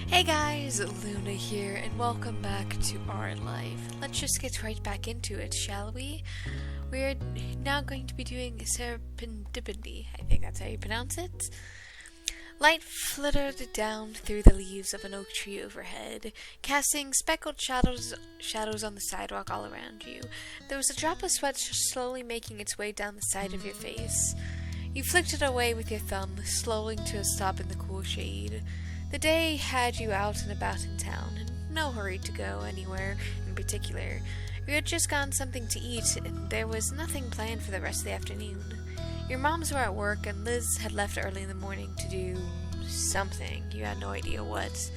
Hey guys, Luna here, and welcome back to our life. Let's just get right back into it, shall we? We're now going to be doing Serendipity. I think that's how you pronounce it. Light fluttered down through the leaves of an oak tree overhead, casting speckled shadows on the sidewalk all around you. There was a drop of sweat slowly making its way down the side of your face. You flicked it away with your thumb, slowing to a stop in the cool shade. The day had you out and about in town, and no hurry to go anywhere in particular. You had just gotten something to eat, and there was nothing planned for the rest of the afternoon. Your moms were at work, and Liz had left early in the morning to do something. You had no idea what.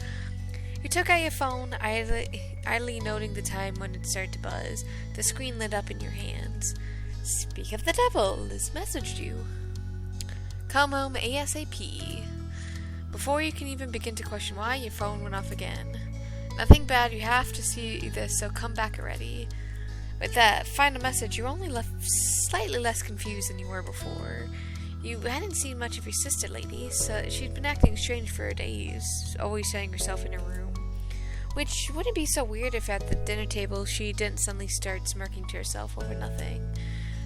You took out your phone, idly noting the time when it started to buzz. The screen lit up in your hands. Speak of the devil, Liz messaged you. Come home ASAP. Before you can even begin to question why, your phone went off again. Nothing bad, you have to see this, so come back already. With that final message, you were only left slightly less confused than you were before. You hadn't seen much of your sister lately, so she'd been acting strange for days, always shutting herself in her room. Which wouldn't be so weird if at the dinner table she didn't suddenly start smirking to herself over nothing.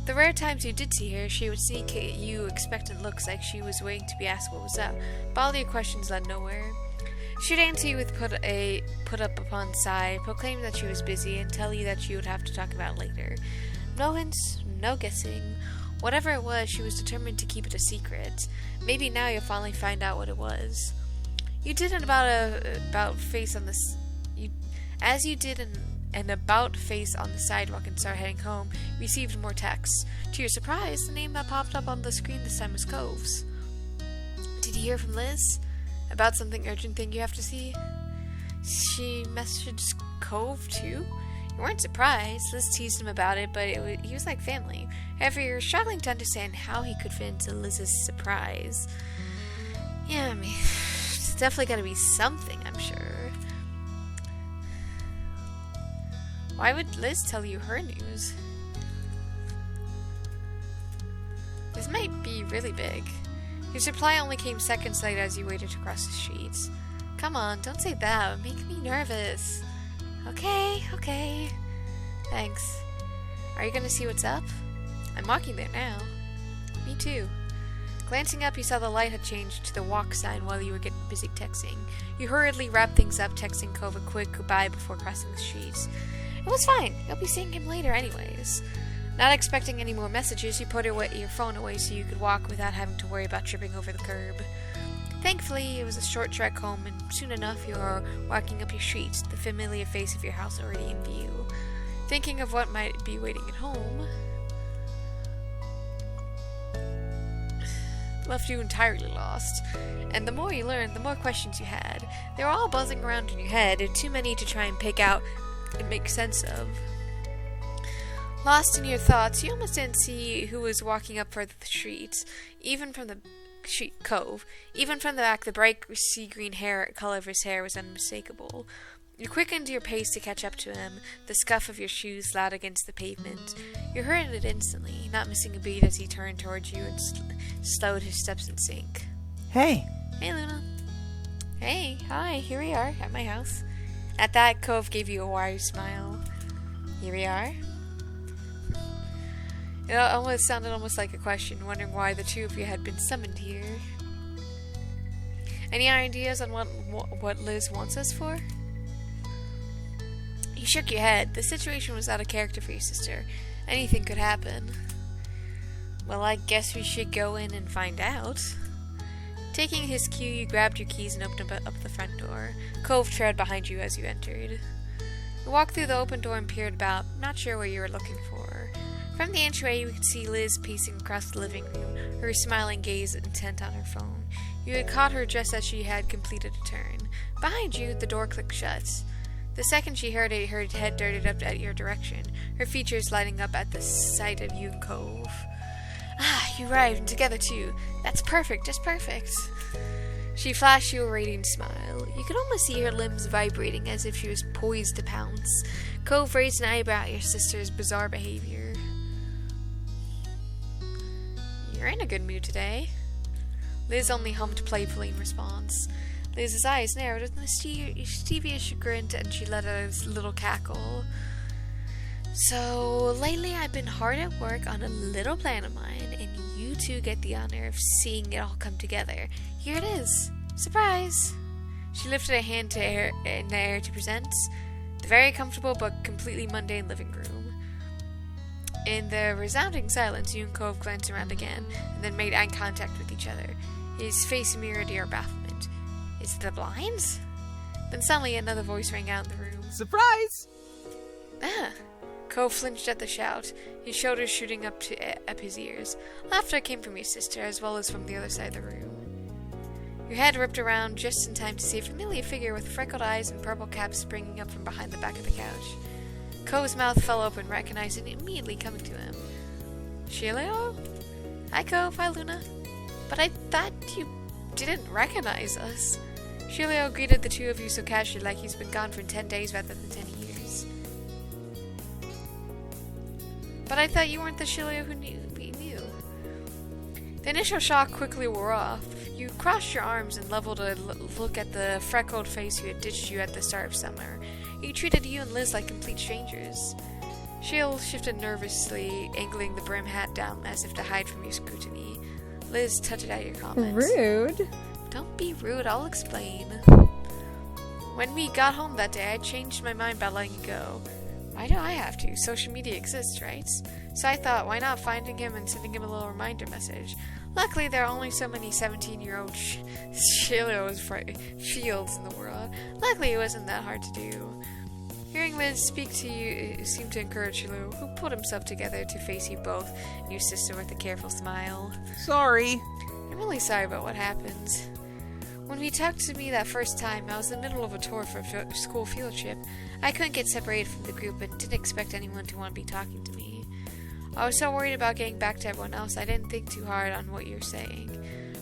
The rare times you did see her, she would sneak at you expectant looks like she was waiting to be asked what was up, but all your questions led nowhere. She'd answer you with put up upon sigh, proclaim that she was busy, and tell you that she would have to talk about it later. No hints, no guessing. Whatever it was, she was determined to keep it a secret. Maybe now you'll finally find out what it was. You did an about face on this. As you did an about face on the sidewalk and started heading home, you received more texts. To your surprise, the name that popped up on the screen this time was Cove's. Did you hear from Liz? About something urgent thing you have to see? She messaged Cove too? You weren't surprised. Liz teased him about it, but he was like family. However, you're struggling to understand how he could fit into Liz's surprise. Yeah, I mean, it's definitely gotta be something, I'm sure. Why would Liz tell you her news? This might be really big. His reply only came seconds later as you waited to cross the streets. Come on, don't say that. It makes me nervous. Okay. Thanks. Are you gonna see what's up? I'm walking there now. Me too. Glancing up, you saw the light had changed to the walk sign while you were getting busy texting. You hurriedly wrapped things up, texting Cove a quick goodbye before crossing the streets. It was fine. You'll be seeing him later anyways. Not expecting any more messages, you put your phone away so you could walk without having to worry about tripping over the curb. Thankfully, it was a short trek home, and soon enough you are walking up your street, the familiar face of your house already in view. Thinking of what might be waiting at home left you entirely lost. And the more you learned, the more questions you had. They were all buzzing around in your head, and too many to try and pick out and make sense of. Lost in your thoughts, you almost didn't see who was walking up further the street, even from the Cove. Even from the back, the bright sea green color of his hair was unmistakable. You quickened your pace to catch up to him, the scuff of your shoes loud against the pavement. You heard it instantly, not missing a beat as he turned towards you and slowed his steps in sync. Hey! Hey, Luna. Hey, hi, here we are, at my house. At that, Cove gave you a wide smile. Here we are. It almost sounded like a question, wondering why the two of you had been summoned here. Any ideas on what Liz wants us for? You shook your head. The situation was out of character for your sister. Anything could happen. Well, I guess we should go in and find out. Taking his cue, you grabbed your keys and opened up the front door. Cove trailed behind you as you entered. You walked through the open door and peered about, not sure what you were looking for. From the entryway, you could see Liz pacing across the living room, her smiling gaze intent on her phone. You had caught her just as she had completed a turn. Behind you, the door clicked shut. The second she heard it, her head darted up at your direction, her features lighting up at the sight of you and Cove. Ah, you arrived, and together too. That's perfect, just perfect. She flashed you a radiant smile. You could almost see her limbs vibrating as if she was poised to pounce. Cove raised an eyebrow at your sister's bizarre behavior. You're in a good mood today. Liz only hummed playfully in response. Liz's eyes narrowed with a mischievous chagrin, and she let out a little cackle. So, lately I've been hard at work on a little plan of mine, and you two get the honor of seeing it all come together. Here it is. Surprise! She lifted a hand in the air to present the very comfortable but completely mundane living room. In the resounding silence, you and Cove glanced around again, and then made eye contact with each other. His face mirrored your bafflement. Is it the blinds? Then suddenly another voice rang out in the room. Surprise! Ah! Cove flinched at the shout, his shoulders shooting up his ears. Laughter came from your sister, as well as from the other side of the room. Your head whipped around just in time to see a familiar figure with freckled eyes and purple cap springing up from behind the back of the couch. Cove's mouth fell open, recognizing it immediately coming to him. Shilio? Hi, Cove. Hi, Luna. But I thought you didn't recognize us. Shilio greeted the two of you so casually, like he's been gone for 10 days rather than 10 years. But I thought you weren't the Shilio we knew. The initial shock quickly wore off. You crossed your arms and leveled a look at the freckled face who had ditched you at the start of summer. He treated you and Liz like complete strangers. Shield shifted nervously, angling the brim hat down as if to hide from your scrutiny. Liz tutted out your comments. Rude. Don't be rude, I'll explain. When we got home that day, I changed my mind about letting you go. Why do I have to? Social media exists, right? So I thought, why not finding him and sending him a little reminder message? Luckily, there are only so many 17-year-old Shilio's fields in the world. Luckily, it wasn't that hard to do. Hearing Liz speak to you seemed to encourage Shilio, who pulled himself together to face you both and your sister with a careful smile. Sorry. I'm really sorry about what happened. When he talked to me that first time, I was in the middle of a tour for a school field trip. I couldn't get separated from the group and didn't expect anyone to want to be talking to me. I was so worried about getting back to everyone else, I didn't think too hard on what you were saying.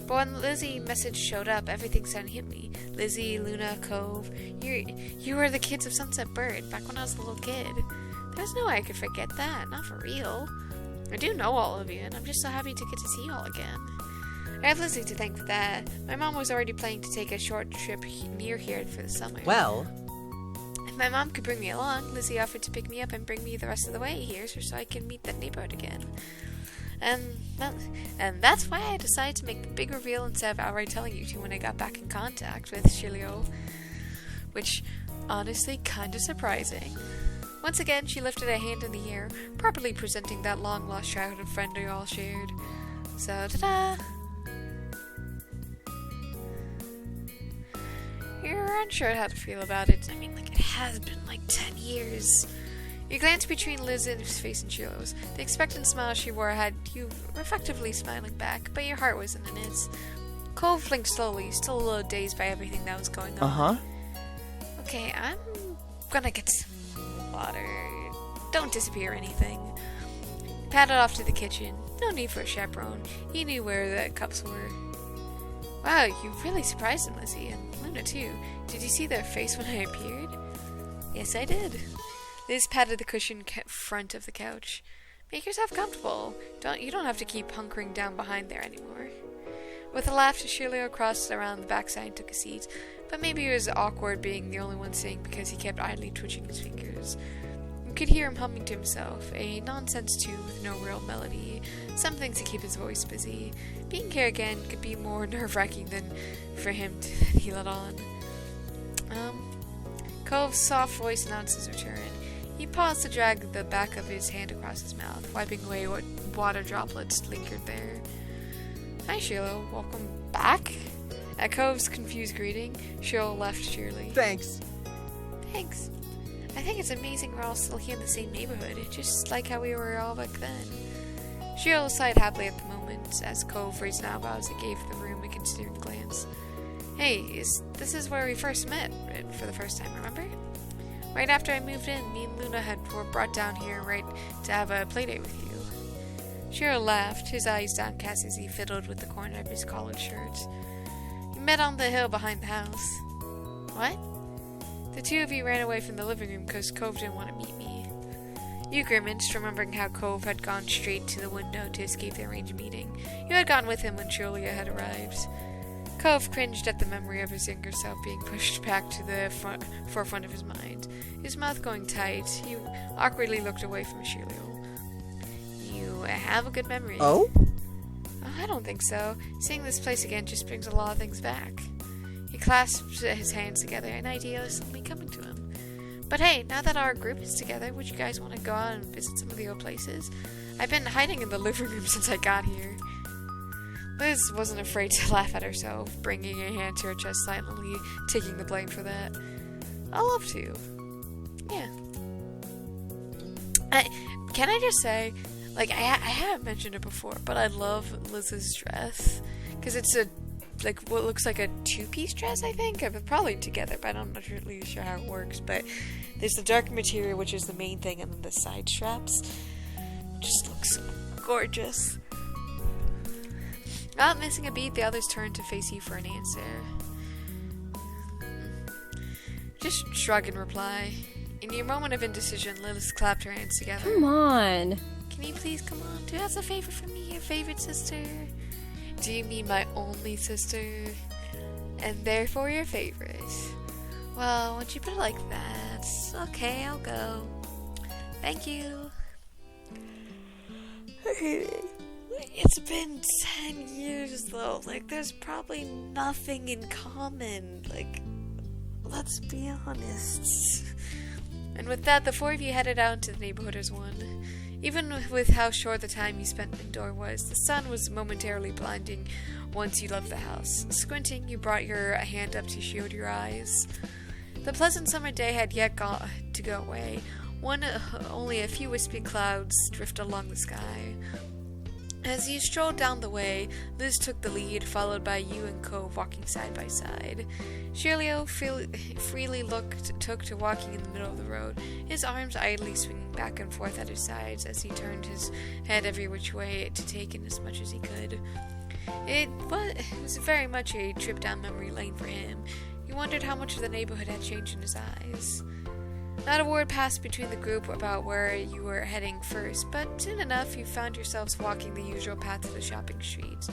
But when Lizzie's message showed up, everything suddenly hit me. Lizzie, Luna, Cove, you were the kids of Sunset Bird, back when I was a little kid. There's no way I could forget that, not for real. I do know all of you, and I'm just so happy to get to see you all again. I have Lizzie to thank for that. My mom was already planning to take a short trip near here for the summer. Well, if my mom could bring me along, Lizzie offered to pick me up and bring me the rest of the way here so I can meet that neighborhood again. And that's why I decided to make the big reveal instead of outright telling you two when I got back in contact with Shilio. Which, honestly, kind of surprising. Once again, she lifted a hand in the air, properly presenting that long-lost childhood friend we all shared. So, ta-da! You're unsure how to feel about it. I mean, it has been 10 years. You glanced between Liz's face and Shilio's. The expectant smile she wore had you reflectively smiling back, but your heart wasn't in it. Cove blinked slowly, still a little dazed by everything that was going on. Uh-huh. Okay, I'm gonna get some water. Don't disappear or anything. Padded off to the kitchen. No need for a chaperone. He knew where the cups were. Wow, you really surprised him, Lizzie, and Luna too. Did you see their face when I appeared? Yes, I did. Liz patted the cushioned front of the couch. Make yourself comfortable. You don't have to keep hunkering down behind there anymore. With a laugh, Shilio crossed around the backside and took a seat, but maybe it was awkward being the only one sitting because he kept idly twitching his fingers. You could hear him humming to himself, a nonsense tune with no real melody, something to keep his voice busy. Being here again could be more nerve-wracking than for him to he let on. Cove's soft voice announced his return. He paused to drag the back of his hand across his mouth, wiping away what water droplets lingered there. Hi, Shilio. Welcome back? At Cove's confused greeting, Shilio laughed cheerily. Thanks. Thanks. I think it's amazing we're all still here in the same neighborhood, just like how we were all back then. Shilio sighed happily at the moment, as Cove raised an eyebrows and gave the room a considerate glance. Hey, this is where we first met for the first time, remember? Right after I moved in, me and Luna were brought down here to have a playdate with you. Shilio laughed, his eyes downcast as he fiddled with the corner of his collared shirt. You met on the hill behind the house. What? The two of you ran away from the living room because Cove didn't want to meet me. You grimaced, remembering how Cove had gone straight to the window to escape the arranged meeting. You had gone with him when Shilio had arrived. Cove cringed at the memory of his younger self being pushed back to the forefront of his mind. His mouth going tight, he awkwardly looked away from Shirley. You have a good memory. Oh? I don't think so. Seeing this place again just brings a lot of things back. He clasped his hands together, an idea was suddenly coming to him. But hey, now that our group is together, would you guys want to go out and visit some of the old places? I've been hiding in the living room since I got here. Liz wasn't afraid to laugh at herself, bringing a hand to her chest silently, taking the blame for that. I'll love to. Yeah. Can I just say, like, I haven't mentioned it before, but I love Liz's dress. Because it's what looks like a two-piece dress, I think. Probably together, but I'm not really sure how it works. But there's the dark material, which is the main thing, and then the side straps. Just looks gorgeous. Not missing a beat, the others turned to face you for an answer. Just shrug and reply. In your moment of indecision, Liz clapped her hands together. Come on. Can you please come on? Do us a favor for me, your favorite sister? Do you mean my only sister? And therefore your favorite? Well, once you put it like that, okay, I'll go. Thank you. It's been 10 years though, like there's probably nothing in common, like, let's be honest. And with that, the four of you headed out into the neighborhood as one. Even with how short the time you spent indoor was, the sun was momentarily blinding once you left the house. Squinting, you brought your hand up to shield your eyes. The pleasant summer day had yet got to go away. Only a few wispy clouds drifted along the sky. As you strolled down the way, Liz took the lead, followed by you and Cove walking side by side. Shirley freely took to walking in the middle of the road, his arms idly swinging back and forth at his sides as he turned his head every which way to take in as much as he could. It was very much a trip down memory lane for him. He wondered how much of the neighborhood had changed in his eyes. Not a word passed between the group about where you were heading first, but soon enough you found yourselves walking the usual path to the shopping street.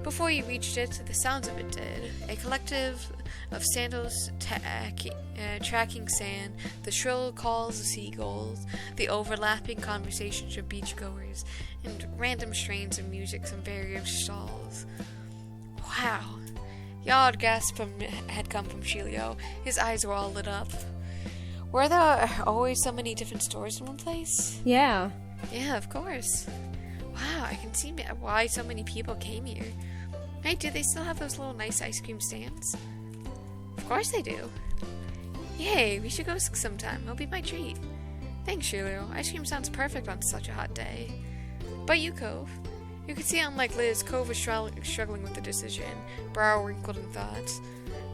Before you reached it, the sounds of it did. A collective of sandals tracking sand, the shrill calls of seagulls, the overlapping conversations of beachgoers, and random strains of music from various stalls. Wow! The odd gasp had come from Shilio. His eyes were all lit up. Were there always so many different stores in one place? Yeah. Yeah, of course. Wow, I can see why so many people came here. Hey, do they still have those little nice ice cream stands? Of course they do. Yay, we should go sometime. It'll be my treat. Thanks, Shirley. Ice cream sounds perfect on such a hot day. But you, Cove. You could see, unlike Liz, Cove was struggling with the decision, brow wrinkled in thought.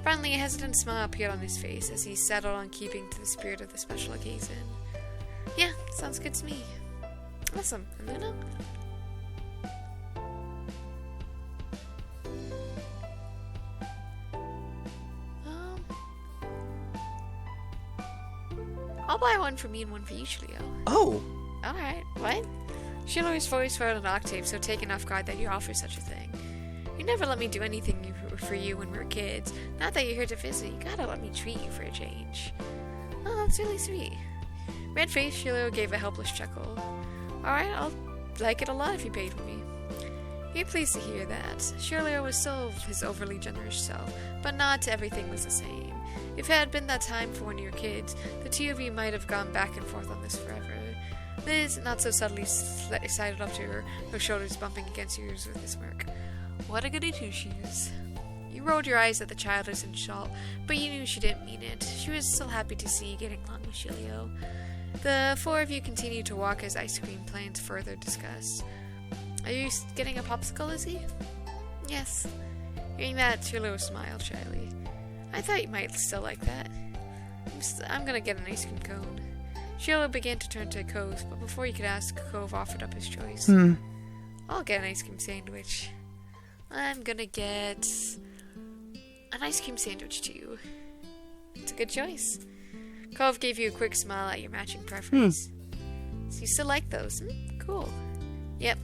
Finally, a hesitant smile appeared on his face as he settled on keeping to the spirit of the special occasion. Yeah, sounds good to me. Awesome. And Luna? I'll buy one for me and one for you, Shlio. Oh! Alright, what? Shilo's voice rose an octave, so taken off guard that you offer such a thing. You never let me do anything for you when we were kids. Now that you're here to visit, you gotta let me treat you for a change. Oh, that's really sweet. Red-faced Shilo gave a helpless chuckle. Alright, I'll like it a lot if you paid for me. You're pleased to hear that. Shirley was still his overly generous self, but not everything was the same. If it had been that time for one of your kids, the two of you might have gone back and forth on this forever. Liz, not so subtly, sidled up to her shoulders bumping against yours with a smirk. What a goody two-shoes. You rolled your eyes at the childish insult, but you knew she didn't mean it. She was still happy to see you getting along with Shilio. The four of you continued to walk as ice cream plans further discussed. Are you getting a popsicle, Lizzie? Yes. Hearing that, Shilio smiled shyly. I thought you might still like that. I'm gonna get an ice cream cone. Shilio began to turn to Cove, but before he could ask, Cove offered up his choice. I'll get an ice cream sandwich. I'm gonna get an ice cream sandwich too. It's a good choice. Cove gave you a quick smile at your matching preference. So you still like those? Cool. Yep.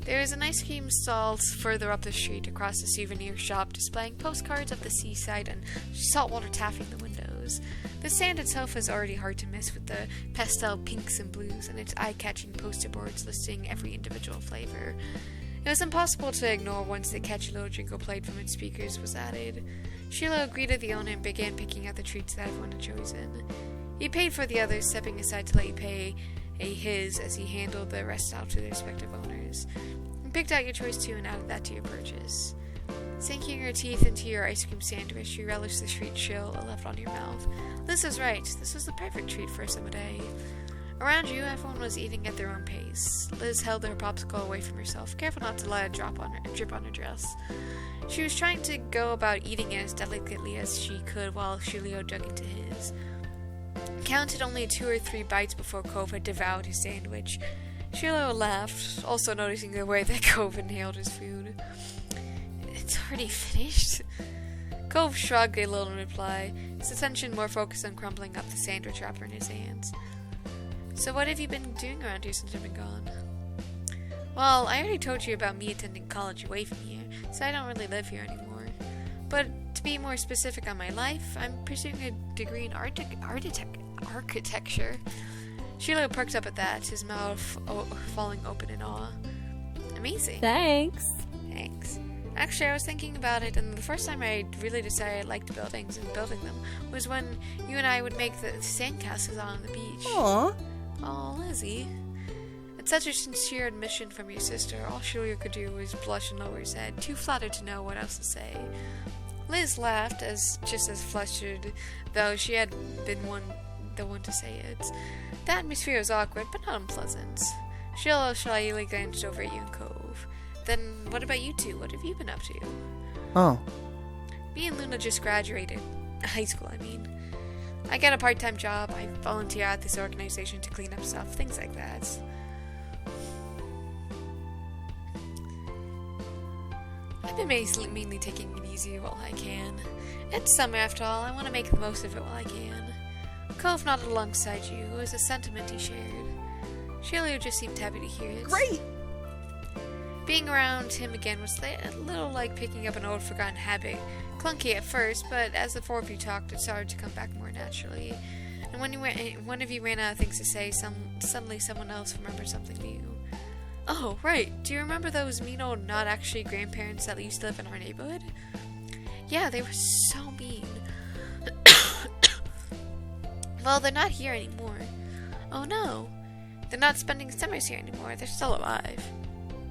There is an ice cream stall further up the street across the souvenir shop displaying postcards of the seaside and saltwater taffy in the windows. The stand itself is already hard to miss with the pastel pinks and blues and its eye-catching poster boards listing every individual flavor. It was impossible to ignore once the catchy little jingle played from its speakers was added. Shiloh greeted the owner and began picking out the treats that everyone had chosen. He paid for the others, stepping aside to let you pay his as he handled the rest out to their respective owners. You picked out your choice too and added that to your purchase. Sinking your teeth into your ice cream sandwich, you relished the sweet chill it left on your mouth. Liz was right. This was the perfect treat for a summer day. Around you, everyone was eating at their own pace. Liz held her popsicle away from herself, careful not to let it drip on her dress. She was trying to go about eating it as delicately as she could while Shiloh dug into his. Counted only 2 or 3 bites before Cove had devoured his sandwich. Shiloh laughed, also noticing the way that Cove inhaled his food. It's already finished? Cove shrugged a little in reply, his attention more focused on crumbling up the sandwich wrapper in his hands. So what have you been doing around here since I've been gone? Well, I already told you about me attending college away from here, so I don't really live here anymore. But to be more specific on my life, I'm pursuing a degree in architecture. Shiloh perked up at that, his mouth falling open in awe. Amazing. Thanks. Actually, I was thinking about it, and the first time I really decided I liked buildings and building them was when you and I would make the sandcastles on the beach. Aww. Oh, Lizzie. At such a sincere admission from your sister, all Shiloh could do was blush and lower his head, too flattered to know what else to say. Liz laughed, just as flustered, though she had been the one to say it. The atmosphere was awkward, but not unpleasant. Shiloh shyly glanced over at you and Cove. Then, what about you two? What have you been up to? Oh. Me and Luna just graduated. High school, I mean. I get a part-time job. I volunteer at this organization to clean up stuff, things like that. I've been mainly taking it easy while I can. It's summer after all. I want to make the most of it while I can. Cove nodded alongside you. It was a sentiment he shared. Shiloh just seemed happy to hear it. Great! Being around him again was a little like picking up an old forgotten habit. Clunky at first, but as the 4 of you talked, it started to come back more naturally. And when one of you ran out of things to say, suddenly someone else remembered something new. Oh, right. Do you remember those mean old not actually grandparents that used to live in our neighborhood? Yeah, they were so mean. Well, they're not here anymore. Oh no. They're not spending summers here anymore. They're still alive.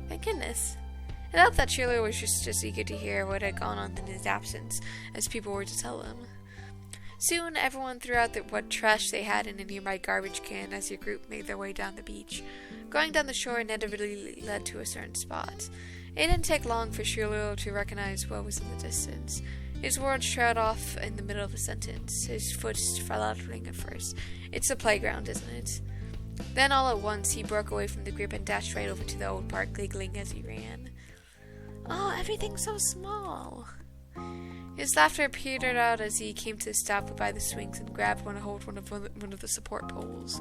Thank goodness. It helped that Shiloh was just eager to hear what had gone on in his absence, as people were to tell him. Soon, everyone threw out what trash they had in a nearby garbage can as your group made their way down the beach. Going down the shore inevitably led to a certain spot. It didn't take long for Shiloh to recognize what was in the distance. His words trailed off in the middle of a sentence. His foot fell out at first. It's a playground, isn't it? Then all at once, he broke away from the grip and dashed right over to the old park, giggling as he ran. Oh, everything's so small. His laughter petered out as he came to a stop by the swings and grabbed one of the support poles.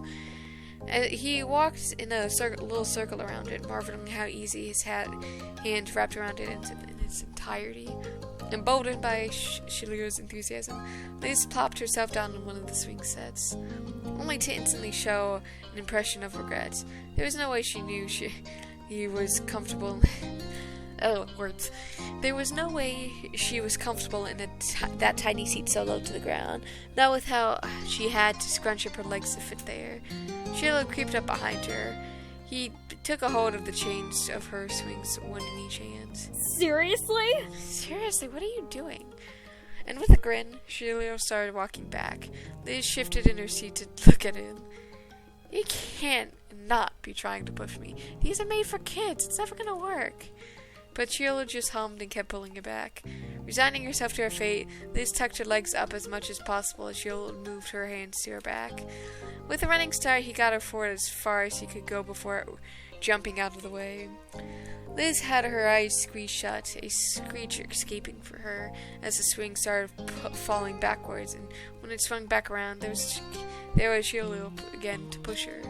He walked in a little circle around it, marveling how easy his hand wrapped around it in its entirety. Emboldened by Shiloh's enthusiasm, Liz plopped herself down on one of the swing sets, only to instantly show an impression of regret. There was no way she knew he was comfortable. Words. There was no way she was comfortable in that tiny seat so low to the ground, not with how she had to scrunch up her legs to fit there. Shiloh creeped up behind her. He took a hold of the chains of her swings, one in each hand. Seriously? Seriously, what are you doing? And with a grin, Shiloh started walking back. Liz shifted in her seat to look at him. You can't not be trying to push me. These are made for kids. It's never gonna work. But Shiloh just hummed and kept pulling it back. Resigning herself to her fate, Liz tucked her legs up as much as possible as Shiloh moved her hands to her back. With a running start, he got her forward as far as he could go before jumping out of the way. Liz had her eyes squeezed shut, a screech escaping for her as the swing started falling backwards, and when it swung back around, there was Shiloh again to push her.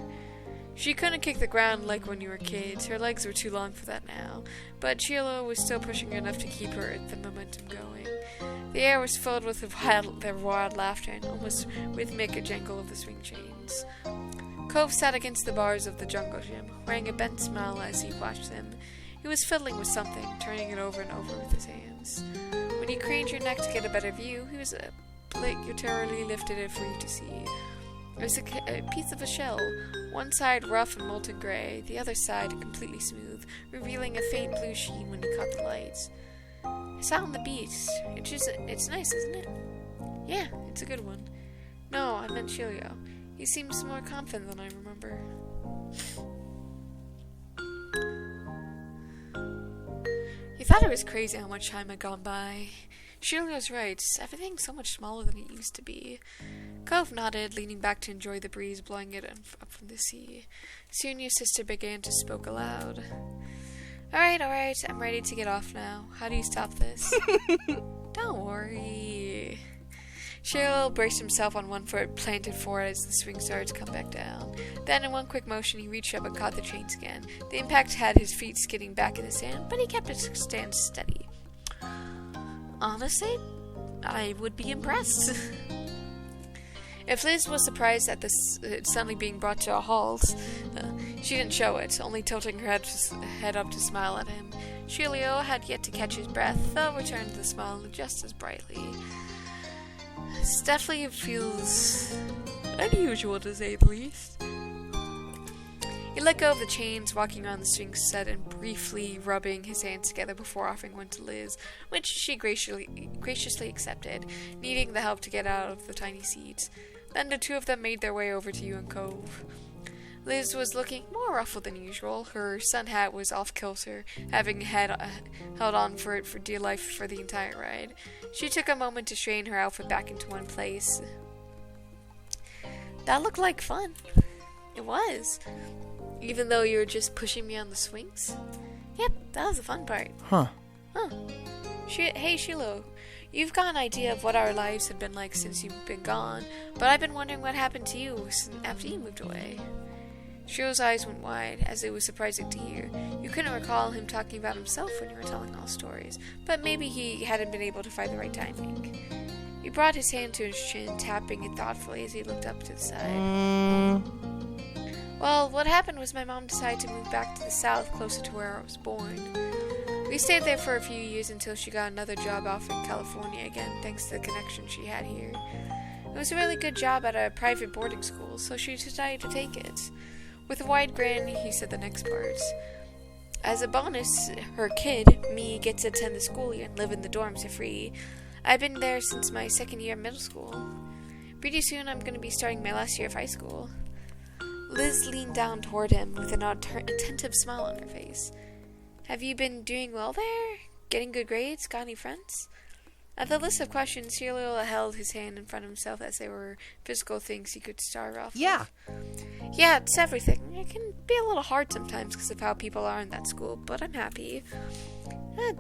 She couldn't kick the ground like when you were kids. Her legs were too long for that now. But Sheila was still pushing enough to keep the momentum going. The air was filled with their wild laughter and almost rhythmic jangle of the swing chains. Cove sat against the bars of the jungle gym, wearing a bent smile as he watched them. He was fiddling with something, turning it over and over with his hands. When he craned your neck to get a better view, he was literally lifted it for you to see. It was a piece of a shell, one side rough and molten gray, the other side completely smooth, revealing a faint blue sheen when he caught the lights. I sat on the beach. It's nice, isn't it? Yeah, it's a good one. No, I meant Shilio. He seems more confident than I remember. He thought it was crazy how much time had gone by. Shirley right. Everything's so much smaller than it used to be. Cove nodded, leaning back to enjoy the breeze blowing it up from the sea. Soon your sister began to speak aloud. Alright, I'm ready to get off now. How do you stop this? Don't worry. Cheryl braced himself on one foot, planted forward as the swing started to come back down. Then, in one quick motion, he reached up and caught the chains again. The impact had his feet skidding back in the sand, but he kept his stance steady. Honestly, I would be impressed. If Liz was surprised at this suddenly being brought to a halt, she didn't show it, only tilting her head up to smile at him. Shilio had yet to catch his breath, though returned the smile just as brightly. This definitely feels unusual, to say the least. He let go of the chains, walking around the swing set and briefly rubbing his hands together before offering one to Liz, which she graciously accepted, needing the help to get out of the tiny seats. Then the two of them made their way over to you and Cove. Liz was looking more ruffled than usual. Her sun hat was off kilter, having held on for it for dear life for the entire ride. She took a moment to straighten her outfit back into one place. That looked like fun. It was. Even though you were just pushing me on the swings? Yep, that was the fun part. Huh. Hey, Shiloh. You've got an idea of what our lives have been like since you've been gone, but I've been wondering what happened to you after you moved away. Shiloh's eyes went wide, as it was surprising to hear. You couldn't recall him talking about himself when you were telling all stories, but maybe he hadn't been able to find the right timing. He brought his hand to his chin, tapping it thoughtfully as he looked up to the side. Well, what happened was my mom decided to move back to the south, closer to where I was born. We stayed there for a few years until she got another job offer in California again, thanks to the connection she had here. It was a really good job at a private boarding school, so she decided to take it. With a wide grin, he said the next part. As a bonus, her kid, me, gets to attend the school year and live in the dorms for free. I've been there since my second year of middle school. Pretty soon I'm going to be starting my last year of high school. Liz leaned down toward him with an attentive smile on her face. Have you been doing well there? Getting good grades? Got any friends? At the list of questions, Shirley held his hand in front of himself as they were physical things he could start off with. Yeah, it's everything. It can be a little hard sometimes because of how people are in that school, but I'm happy. I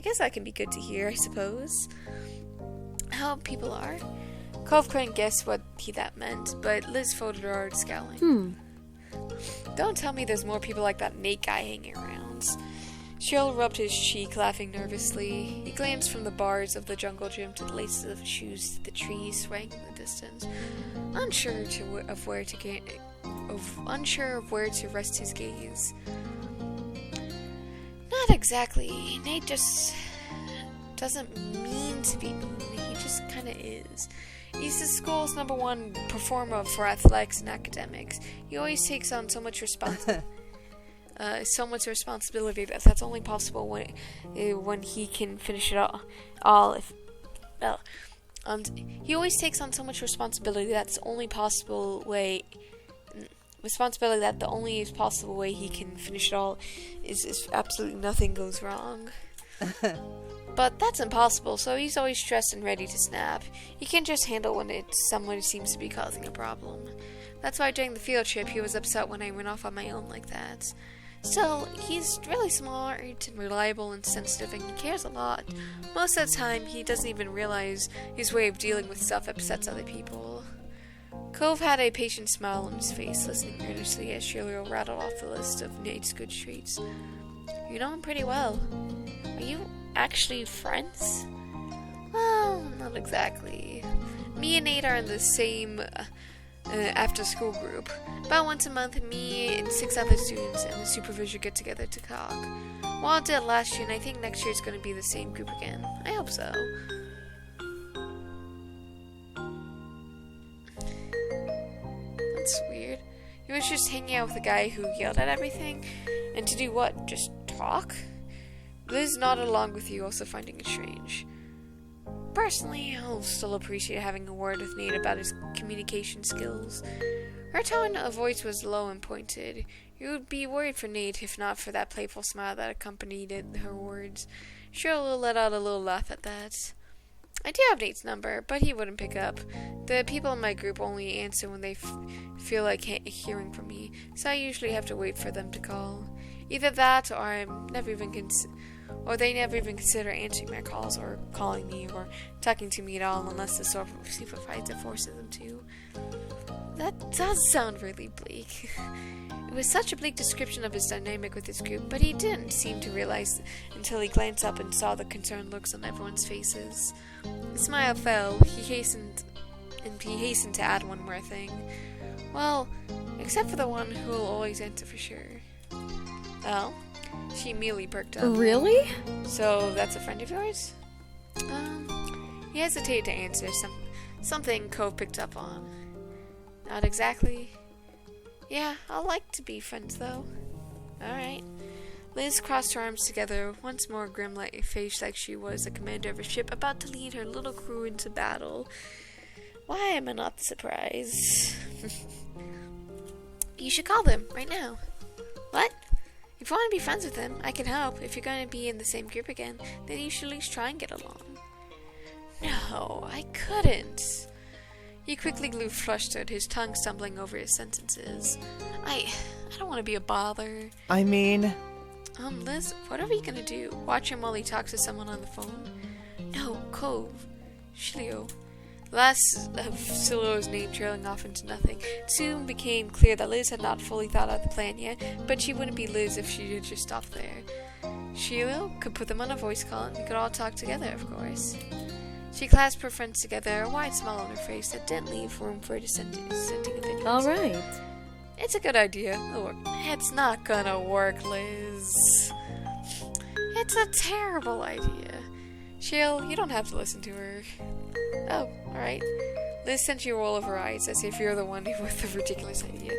guess that can be good to hear, I suppose. How people are. Cove couldn't guess what that meant, but Liz folded her arms, scowling. Don't tell me there's more people like that Nate guy hanging around. Cheryl rubbed his cheek, laughing nervously. He glanced from the bars of the jungle gym to the laces of shoes to the trees swaying in the distance, unsure of where to rest his gaze. Not exactly. Nate just doesn't mean to be mean. He just kind of is. He's the school's #1 performer for athletics and academics. He always takes on so much responsibility that's only possible when he can finish it all. He always takes on so much responsibility that's the only possible way. Responsibility that the only possible way he can finish it all is if absolutely nothing goes wrong. But that's impossible, so he's always stressed and ready to snap. He can't just handle when someone seems to be causing a problem. That's why during the field trip he was upset when I went off on my own like that. Still, he's really smart and reliable and sensitive, and he cares a lot. Most of the time, he doesn't even realize his way of dealing with stuff upsets other people. Cove had a patient smile on his face, listening earnestly as Shirley rattled off the list of Nate's good traits. You know him pretty well. Are you actually friends? Well, not exactly. Me and Nate are in the same after-school group. About once a month, me and 6 other students and the supervisor get together to talk. Well, it did last year, and I think next year it's going to be the same group again. I hope so. That's weird. He was just hanging out with a guy who yelled at everything. And to do what? Just talk? Liz nodded along with you, also finding it strange. Personally, I'll still appreciate having a word with Nate about his communication skills. Her tone of voice was low and pointed. You would be worried for Nate if not for that playful smile that accompanied her words. Shirley let out a little laugh at that. I do have Nate's number, but he wouldn't pick up. The people in my group only answer when they feel like hearing from me, so I usually have to wait for them to call. Either that, or they never even consider answering my calls, or calling me, or talking to me at all, unless the supervisor forces them to. That does sound really bleak. It was such a bleak description of his dynamic with his group, but he didn't seem to realize until he glanced up and saw the concerned looks on everyone's faces. The smile fell. He hastened to add one more thing. Well, except for the one who will always answer for sure. Well, she immediately perked up. Really? So that's a friend of yours? He hesitated to answer, something Cove picked up on. Not exactly. Yeah, I'd like to be friends, though. Alright. Liz crossed her arms together, once more grim-faced like she was the commander of a ship about to lead her little crew into battle. Why am I not surprised? You should call them, right now. What? If you want to be friends with them, I can help. If you're going to be in the same group again, then you should at least try and get along. No, I couldn't. He quickly grew flustered, his tongue stumbling over his sentences. I don't want to be a bother. I mean... Liz, what are we gonna do? Watch him while he talks to someone on the phone? No, Cove. Shilio. The last of Silio's name trailing off into nothing. It soon became clear that Liz had not fully thought out the plan yet, but she wouldn't be Liz if she had just stopped there. Shilio could put them on a voice call and we could all talk together, of course. She clasped her friends together, a wide smile on her face that didn't leave room for dissenting opinions. All right. It's a good idea. It'll work. It's not gonna work, Liz. It's a terrible idea. Shale, you don't have to listen to her. Oh, alright. Liz sent you a roll of her eyes as if you're the one with the ridiculous idea.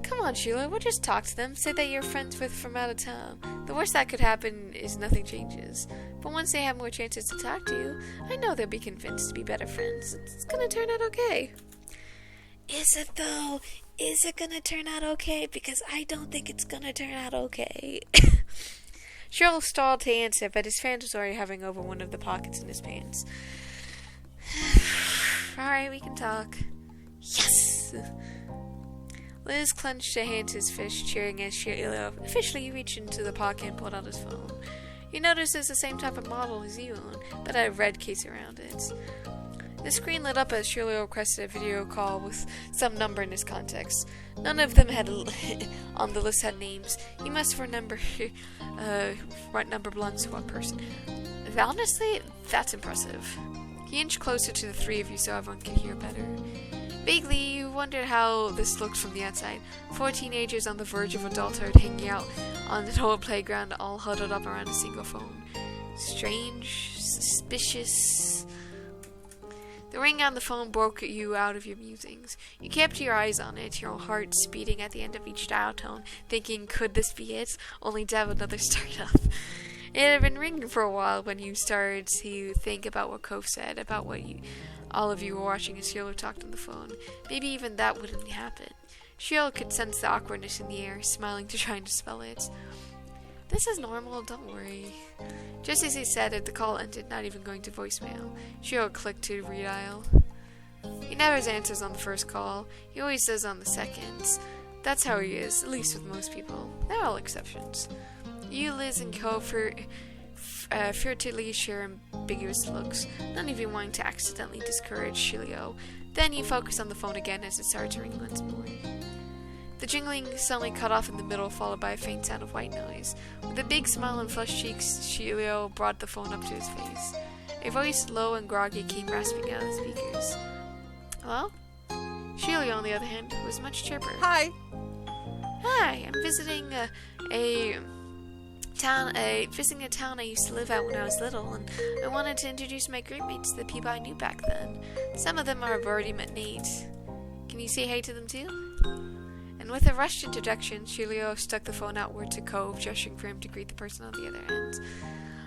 Come on, Sheila, we'll just talk to them. Say that you're friends from out of town. The worst that could happen is nothing changes. But once they have more chances to talk to you, I know they'll be convinced to be better friends. It's gonna turn out okay. Is it, though? Is it gonna turn out okay? Because I don't think it's gonna turn out okay. Cheryl stalled to answer, but his hand was already hovering over one of the pockets in his pants. Alright, we can talk. Yes! Liz clenched her hand to his fist, cheering as Sheila officially reached into the pocket and pulled out his phone. You notice it's the same type of model as you own, but had a red case around it. The screen lit up as Shirley requested a video call with some number in his context. None of them had on the list had names. He must remember what number belongs to what person. Honestly, that's impressive. He inched closer to the three of you so everyone could hear better. Vaguely, you wondered how this looked from the outside. 4 teenagers on the verge of adulthood hanging out on an old playground, all huddled up around a single phone. Strange, suspicious. The ring on the phone broke you out of your musings. You kept your eyes on it, your heart speeding at the end of each dial tone, thinking, could this be it? Only to have another start up. It had been ringing for a while when you started to think about what Cove said, about what all of you were watching as Sheila talked on the phone. Maybe even that wouldn't happen. Sheila could sense the awkwardness in the air, smiling to try and dispel it. This is normal, don't worry. Just as he said it, the call ended, not even going to voicemail. Sheila clicked to redial. He never answers on the first call. He always does on the second. That's how he is, at least with most people. There are all exceptions. You, Liz, and Cove furtively share ambiguous looks, not even wanting to accidentally discourage Shilio. Then he focused on the phone again as it started to ring once more. The jingling suddenly cut off in the middle, followed by a faint sound of white noise. With a big smile and flushed cheeks, Shilio brought the phone up to his face. A voice, low and groggy, came rasping out of the speakers. Hello? Shilio, on the other hand, was much chipper. Hi. Hi, I'm visiting a town I used to live at when I was little, and I wanted to introduce my group mates to the people I knew back then. Some of them I've already met Nate. Can you say hey to them too? And with a rushed introduction, Shilio stuck the phone outward to Cove, gesturing for him to greet the person on the other end.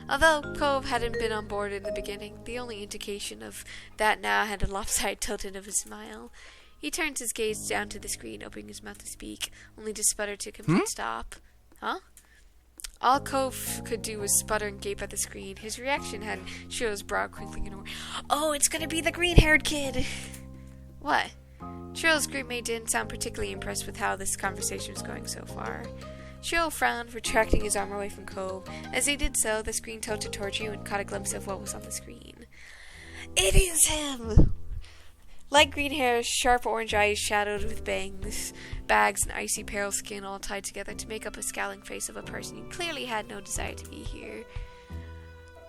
Although Cove hadn't been on board in the beginning, the only indication of that now had a lopsided tilt of his smile. He turned his gaze down to the screen, opening his mouth to speak, only to sputter to a complete stop. Huh? All Cove could do was sputter and gape at the screen. His reaction had Shilio's brow crinkling in a way. Oh, it's gonna be the green-haired kid! What? Shilio's groupmate didn't sound particularly impressed with how this conversation was going so far. Shilio frowned, retracting his arm away from Cove. As he did so, the screen tilted towards you and caught a glimpse of what was on the screen. It is him! Light green hair, sharp orange eyes shadowed with bangs, bags, and icy pale skin all tied together to make up a scowling face of a person who clearly had no desire to be here.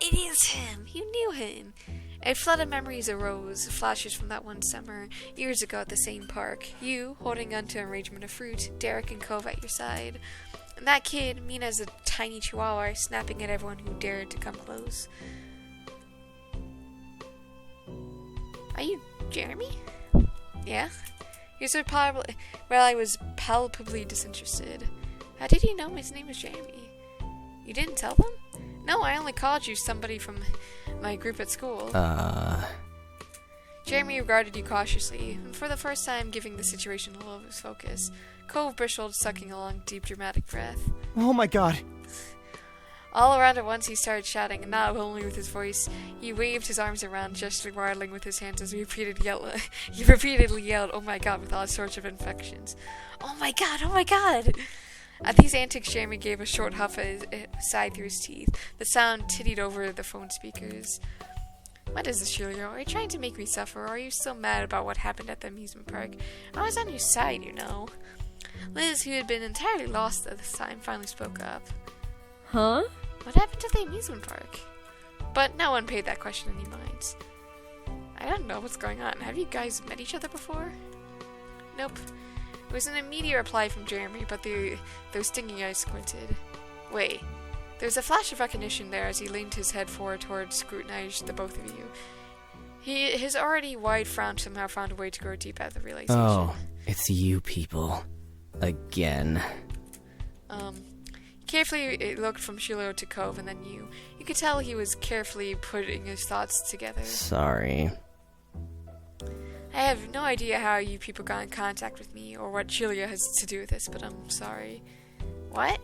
It is him! You knew him! A flood of memories arose, flashes from that one summer, years ago at the same park. You, holding onto an arrangement of fruit, Derek and Cove at your side. And that kid, mean as a tiny chihuahua, snapping at everyone who dared to come close. Are you Jeremy? Yeah? I was palpably disinterested. How did you know his name was Jeremy? You didn't tell them? No, I only called you somebody from my group at school. Jeremy regarded you cautiously, and for the first time giving the situation a little of his focus. Cove bristled, sucking a long, deep, dramatic breath. Oh my god. All around at once he started shouting, and not only with his voice, he waved his arms around, gesturing wildly with his hands as he repeatedly yelled, oh my god, with all sorts of inflections. Oh my god, oh my god! At these antics, Jeremy gave a short huff aside through his teeth. The sound tittied over the phone speakers. What is this, Shilio? Are you trying to make me suffer, or are you still mad about what happened at the amusement park? I was on your side, you know. Liz, who had been entirely lost at this time, finally spoke up. Huh? What happened to the amusement park? But no one paid that question any minds. I don't know what's going on. Have you guys met each other before? Nope. It was an immediate reply from Jeremy, but those stinging eyes squinted. Wait. There was a flash of recognition there as he leaned his head forward to scrutinize the both of you. His already wide frown somehow found a way to grow deep at the realization. Oh, it's you people. Again. Carefully looked from Shilio to Cove and then you. You could tell he was carefully putting his thoughts together. Sorry. I have no idea how you people got in contact with me or what Shilio has to do with this, but I'm sorry. What?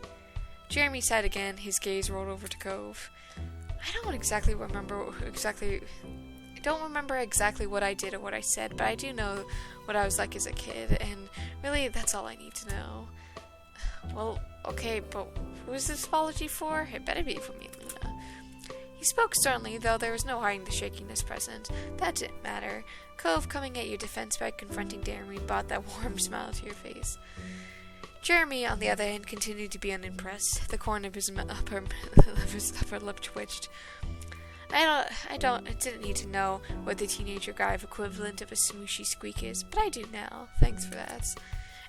Jeremy sighed again, his gaze rolled over to Cove. I don't remember exactly what I did or what I said, but I do know what I was like as a kid, and really that's all I need to know. Well, okay, but who is this apology for? It better be for me, Luna. He spoke sternly, though there was no hiding the shakiness present. That didn't matter. Cove, coming at your defense by confronting Jeremy, brought that warm smile to your face. Jeremy, on the other hand, continued to be unimpressed. The corner of his upper lip twitched. I didn't need to know what the teenager guy equivalent of a smooshy squeak is, but I do now. Thanks for that.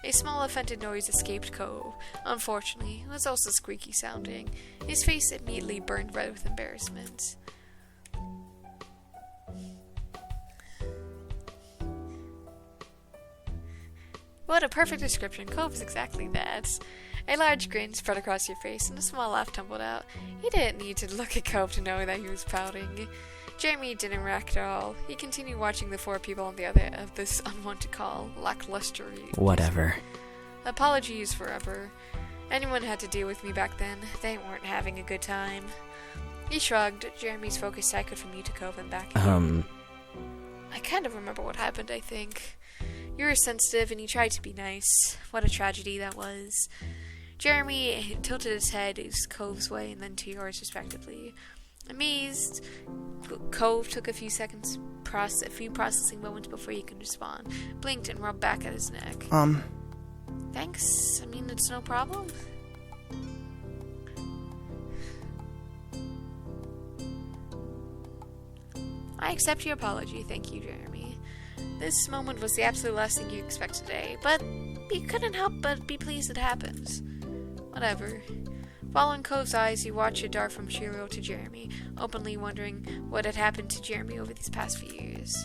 A small offended noise escaped Cove. Unfortunately, it was also squeaky sounding. His face immediately burned red with embarrassment. What a perfect description. Cove is exactly that. A large grin spread across your face, and a small laugh tumbled out. You didn't need to look at Cove to know that he was pouting. Jeremy didn't react at all. He continued watching the four people on the other end of this unwanted call, lackluster. Whatever. Apologies forever. Anyone had to deal with me back then. They weren't having a good time. He shrugged. Jeremy's focus cycled from you to Cove and back. I kind of remember what happened, I think. You were sensitive and you tried to be nice. What a tragedy that was. Jeremy tilted his head to Cove's way and then to yours, respectively. Amazed, Cove took a few processing moments before he could respond. Blinked and rubbed back at his neck. Thanks. I mean, it's no problem. I accept your apology. Thank you, Jeremy. This moment was the absolute last thing you expect today, but you couldn't help but be pleased it happened. Whatever. Following Cove's eyes, you watch it dart from Shiro to Jeremy, openly wondering what had happened to Jeremy over these past few years.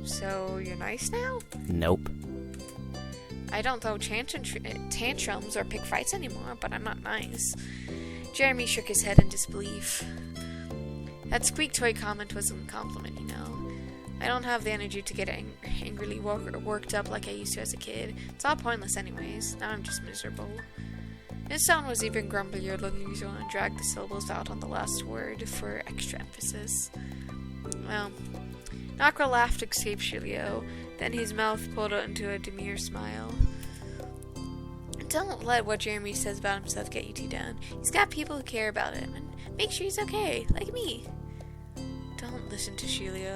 So, you're nice now? Nope. I don't throw tantrums or pick fights anymore, but I'm not nice. Jeremy shook his head in disbelief. That squeak toy comment wasn't a compliment, you know. I don't have the energy to get angrily worked up like I used to as a kid. It's all pointless anyways. Now I'm just miserable. His tone was even grumblier than usual and dragged the syllables out on the last word for extra emphasis. Well, Nakra laughed to escape Shilio, then his mouth pulled out into a demure smile. Don't let what Jeremy says about himself get you too down. He's got people who care about him, and make sure he's okay, like me. Don't listen to Shilio.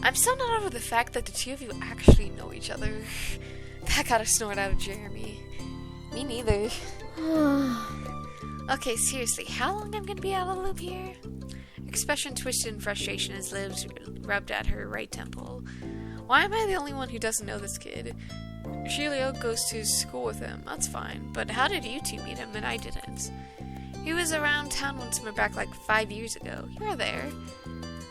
I'm still not over the fact that the two of you actually know each other. That got a snort out of Jeremy. Me neither. Okay, seriously, how long am I gonna be out of the loop here? Expression twisted in frustration as lips rubbed at her right temple. Why am I the only one who doesn't know this kid? Shilio goes to school with him, that's fine, but how did you two meet him and I didn't? He was around town once we're back like 5 years ago. You were there.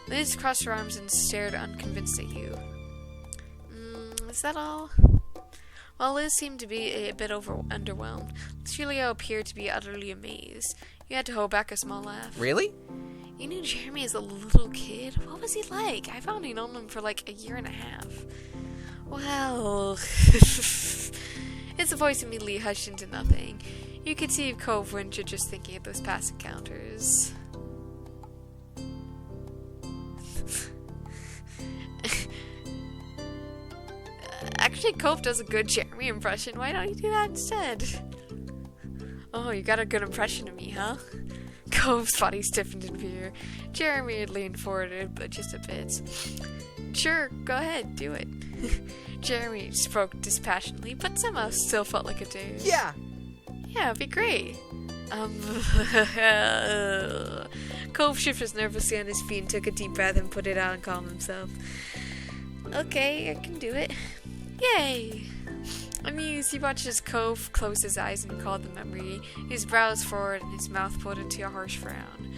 Liz crossed her arms and stared unconvinced at you. Is that all? While Liz seemed to be a bit underwhelmed, Shilio appeared to be utterly amazed. You had to hold back a small laugh. Really? You knew Jeremy as a little kid? What was he like? I've only known him for like a year and a half. Well... His voice immediately hushed into nothing. You could see Cove whinge just thinking of those past encounters. Actually, Cove does a good Jeremy impression. Why don't you do that instead? Oh, you got a good impression of me, huh? Cove's body stiffened in fear. Jeremy had leaned forward just a bit. Sure, go ahead, do it. Jeremy spoke dispassionately, but somehow still felt like a dude. Yeah! Yeah, it'd be great. Cove shifted nervously on his feet and took a deep breath and put it out and calmed himself. Okay, I can do it. Yay! Amused, he watched as Cove close his eyes and recalled the memory, his brows forward and his mouth pulled into a harsh frown.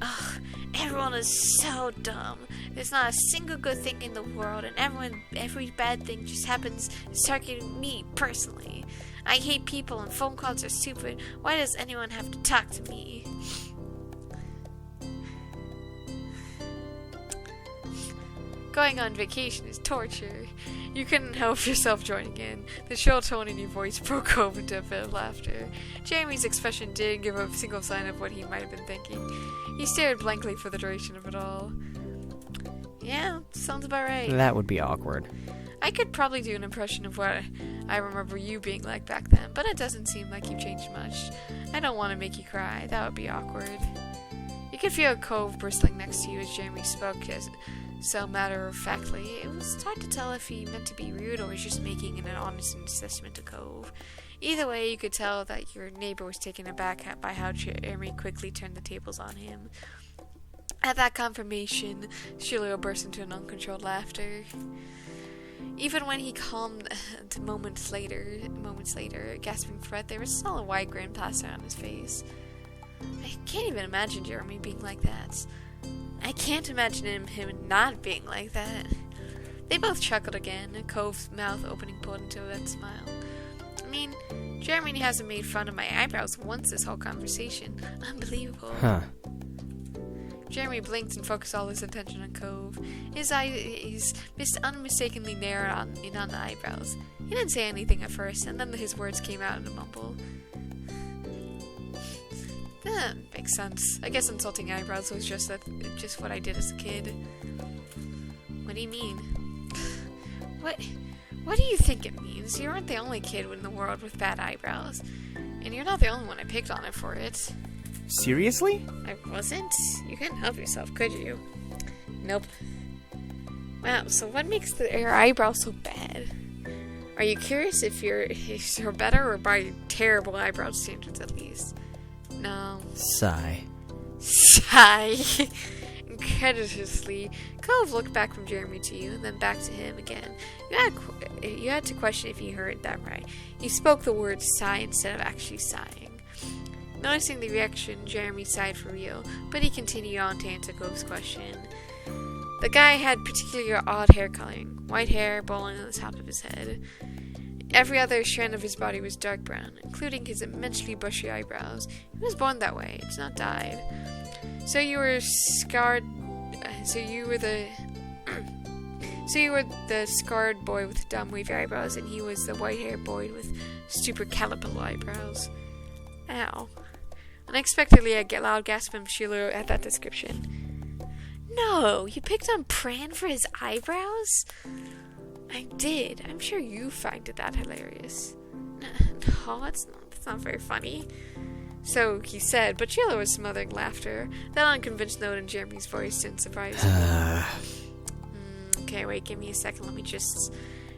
Ugh, everyone is so dumb. There's not a single good thing in the world, and every bad thing just happens to target me personally. I hate people and phone calls are stupid. Why does anyone have to talk to me? Going on vacation is torture. You couldn't help yourself joining in. The shrill tone in your voice broke over into a fit of laughter. Jeremy's expression didn't give a single sign of what he might have been thinking. He stared blankly for the duration of it all. Yeah, sounds about right. That would be awkward. I could probably do an impression of what I remember you being like back then, but it doesn't seem like you've changed much. I don't want to make you cry. That would be awkward. You could feel a Cove bristling next to you as Jeremy spoke so matter-of-factly. It was hard to tell if he meant to be rude or was just making an honest assessment of Cove. Either way, you could tell that your neighbor was taken aback by how Jeremy quickly turned the tables on him. At that confirmation, Shilio burst into an uncontrolled laughter. Even when he calmed moments later, gasping for breath, there was still a wide grin plastered on his face. I can't even imagine Jeremy being like that. I can't imagine him not being like that. They both chuckled again, Cove's mouth opening pulled into that smile. I mean, Jeremy hasn't made fun of my eyebrows once this whole conversation. Unbelievable. Huh. Jeremy blinked and focused all his attention on Cove. His eyes unmistakably narrowed in on the eyebrows. He didn't say anything at first, and then his words came out in a mumble. Makes sense. I guess insulting eyebrows was just what I did as a kid. What do you mean? What do you think it means? You aren't the only kid in the world with bad eyebrows. And you're not the only one I picked on it for it. Seriously? I wasn't? You couldn't help yourself, could you? Nope. Wow, so what makes your eyebrows so bad? Are you curious if you're better or by terrible eyebrow standards at least? No. Sigh. Sigh. Incredulously, Cove looked back from Jeremy to you, and then back to him again. You had to question if he heard that right. He spoke the word sigh instead of actually sighing. Noticing the reaction, Jeremy sighed for real, but he continued on to answer Cove's question. The guy had particularly odd hair coloring, white hair bowling on the top of his head. Every other strand of his body was dark brown, including his immensely bushy eyebrows. He was born that way, it's not dyed. So you were scarred. So you were the scarred boy with dumb wavy eyebrows, and he was the white-haired boy with stupid caterpillar eyebrows. Ow! Unexpectedly, a loud gasp from Sheila at that description. No, you picked on Pran for his eyebrows? I did. I'm sure you find that hilarious. No, that's not very funny. So he said, but Sheila was smothering laughter. That unconvinced note in Jeremy's voice didn't surprise him. Okay, wait, give me a second, let me just...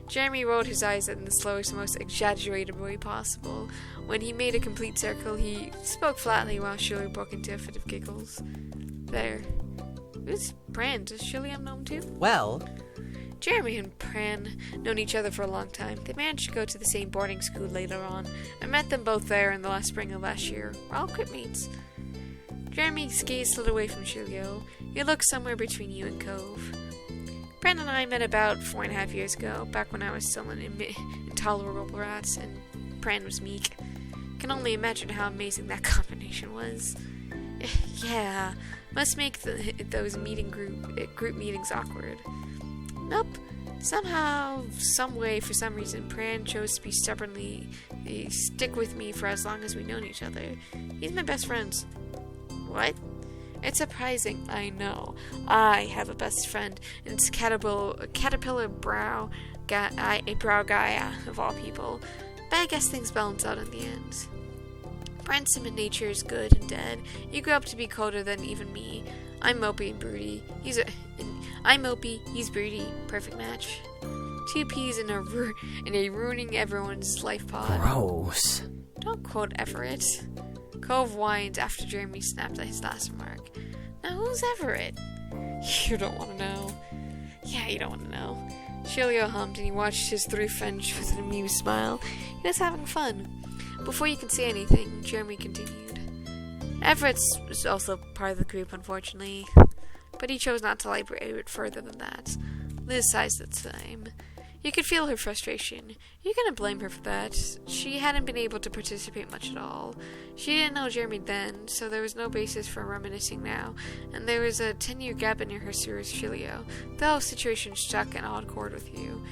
Jeremy rolled his eyes in the slowest, most exaggerated way possible. When he made a complete circle, he spoke flatly while Sheila broke into a fit of giggles. There. Who's Pran? Does Sheila know him too? Well... Jeremy and Pran known each other for a long time. They managed to go to the same boarding school later on. I met them both there in the last spring of last year. We're all quitmates. Jeremy's gaze slid away from Shulio. He looked somewhere between you and Cove. Pran and I met about 4.5 years ago, back when I was still an intolerable rat, and Pran was meek. Can only imagine how amazing that combination was. Yeah, must make those group meetings awkward. Nope. Somehow, some way, for some reason, Pran chose to be stubbornly stick with me for as long as we've known each other. He's my best friend. What? It's surprising, I know. I have a best friend, and it's caterpillar brow guy of all people. But I guess things balance out in the end. Pran's human nature is good and dead. You grew up to be colder than even me. I'm mopey and broody. I'm mopey, he's broody. Perfect match. Two peas in a ruining everyone's life pod. Gross. Don't quote Everett. Cove whined after Jeremy snapped at his last remark. Now who's Everett? You don't want to know. Yeah, you don't want to know. Shilio hummed and he watched his three friends with an amused smile. He was having fun. Before you could say anything, Jeremy continued. Everett was also part of the group, unfortunately, but he chose not to elaborate it further than that. Liz sighed at the time. You could feel her frustration. You couldn't blame her for that. She hadn't been able to participate much at all. She didn't know Jeremy then, so there was no basis for reminiscing now, and there was a 10-year gap in her serious Filio. The whole situation struck an odd chord with you.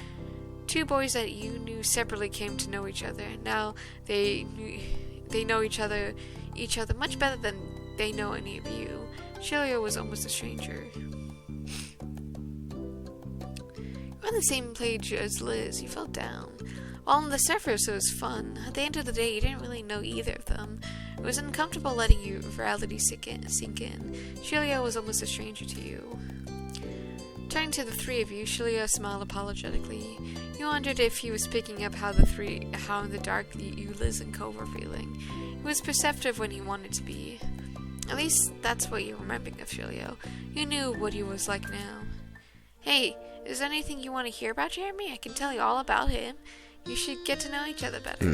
Two boys that you knew separately came to know each other, and now they know each other much better than they know any of you. Shilio was almost a stranger. You're on the same page as Liz. You felt down. While on the surface it was fun, at the end of the day you didn't really know either of them. It was uncomfortable letting your reality sink in. Shilio was almost a stranger to you. Turning to the three of you, Shilio smiled apologetically. You wondered if he was picking up how in the dark you, Liz, and Cove were feeling. He was perceptive when he wanted to be. At least that's what you were remembering of Shilio. You knew what he was like now. Hey, is there anything you want to hear about Jeremy? I can tell you all about him. You should get to know each other better.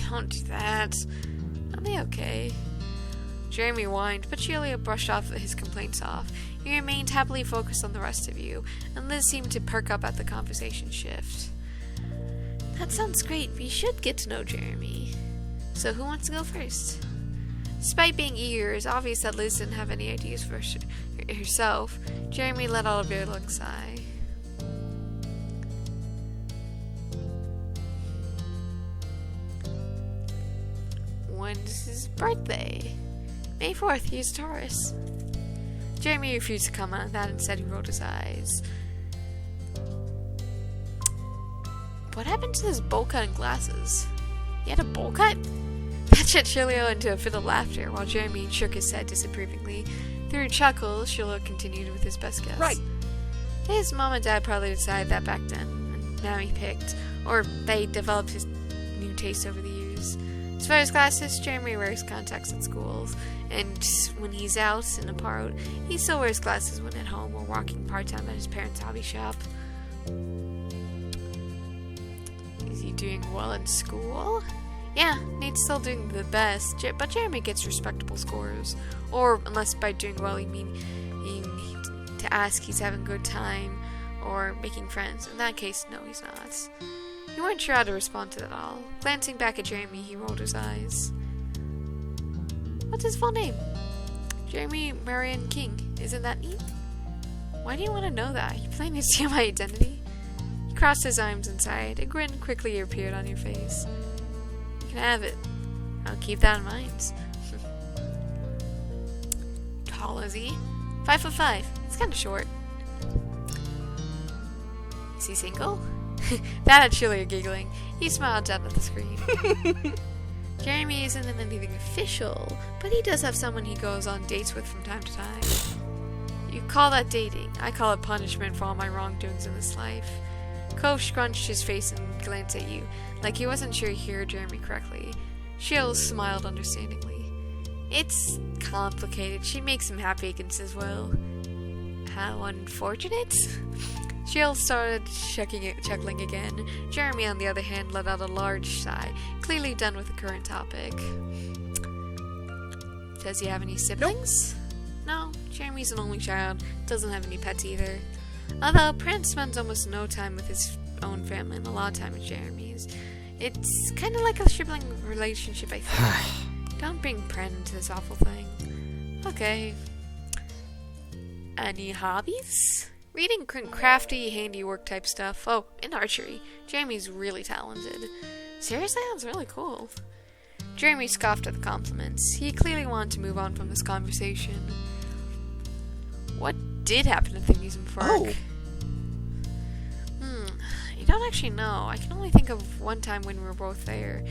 Don't do that. I'll be okay. Jeremy whined, but Shilio brushed his complaints off. He remained happily focused on the rest of you, and Liz seemed to perk up at the conversation shift. That sounds great. We should get to know Jeremy. So who wants to go first? Despite being eager, it's obvious that Liz didn't have any ideas for herself. Jeremy let out a very long sigh. When's his birthday? May 4th, he's a Taurus. Jeremy refused to comment on that, instead he rolled his eyes. What happened to his bowl cut and glasses? He had a bowl cut? That set Shilio into a fit of laughter, while Jeremy shook his head disapprovingly. Through chuckles, Shilio continued with his best guess. Right. His mom and dad probably decided that back then, and now he picked, or they developed his new taste over the years. As far as glasses, Jeremy wears contacts at schools, and when he's out and about, he still wears glasses when at home or working part-time at his parents' hobby shop. Is he doing well in school? Yeah, Nate's still doing the best, but Jeremy gets respectable scores. Or, unless by doing well you mean to ask he's having a good time, or making friends. In that case, no, he's not. He weren't sure how to respond to that at all. Glancing back at Jeremy, he rolled his eyes. What's his full name? Jeremy Marion King. Isn't that neat? Why do you want to know that? You planning to steal my identity? He crossed his arms and sighed. A grin quickly appeared on your face. You can have it. I'll keep that in mind. Tall is he? 5'5". It's kind of short. Is he single? That had Shilio giggling. He smiled down at the screen. Jeremy isn't in anything official, but he does have someone he goes on dates with from time to time. You call that dating. I call it punishment for all my wrongdoings in this life. Cove scrunched his face and glanced at you, like he wasn't sure he heard Jeremy correctly. Shilio smiled understandingly. It's complicated. She makes him happy against his will. How unfortunate? Jill started chuckling again. Jeremy, on the other hand, let out a large sigh, clearly done with the current topic. Does he have any siblings? No, Jeremy's an only child. Doesn't have any pets either. Although Prince spends almost no time with his own family and a lot of time with Jeremy's. It's kind of like a sibling relationship, I think. Don't bring Pren into this awful thing. Okay. Any hobbies? Reading crafty, handiwork type stuff. Oh, and archery. Jeremy's really talented. Seriously, that's really cool. Jeremy scoffed at the compliments. He clearly wanted to move on from this conversation. What did happen at the amusement park? Oh. I don't actually know. I can only think of one time when we were both there.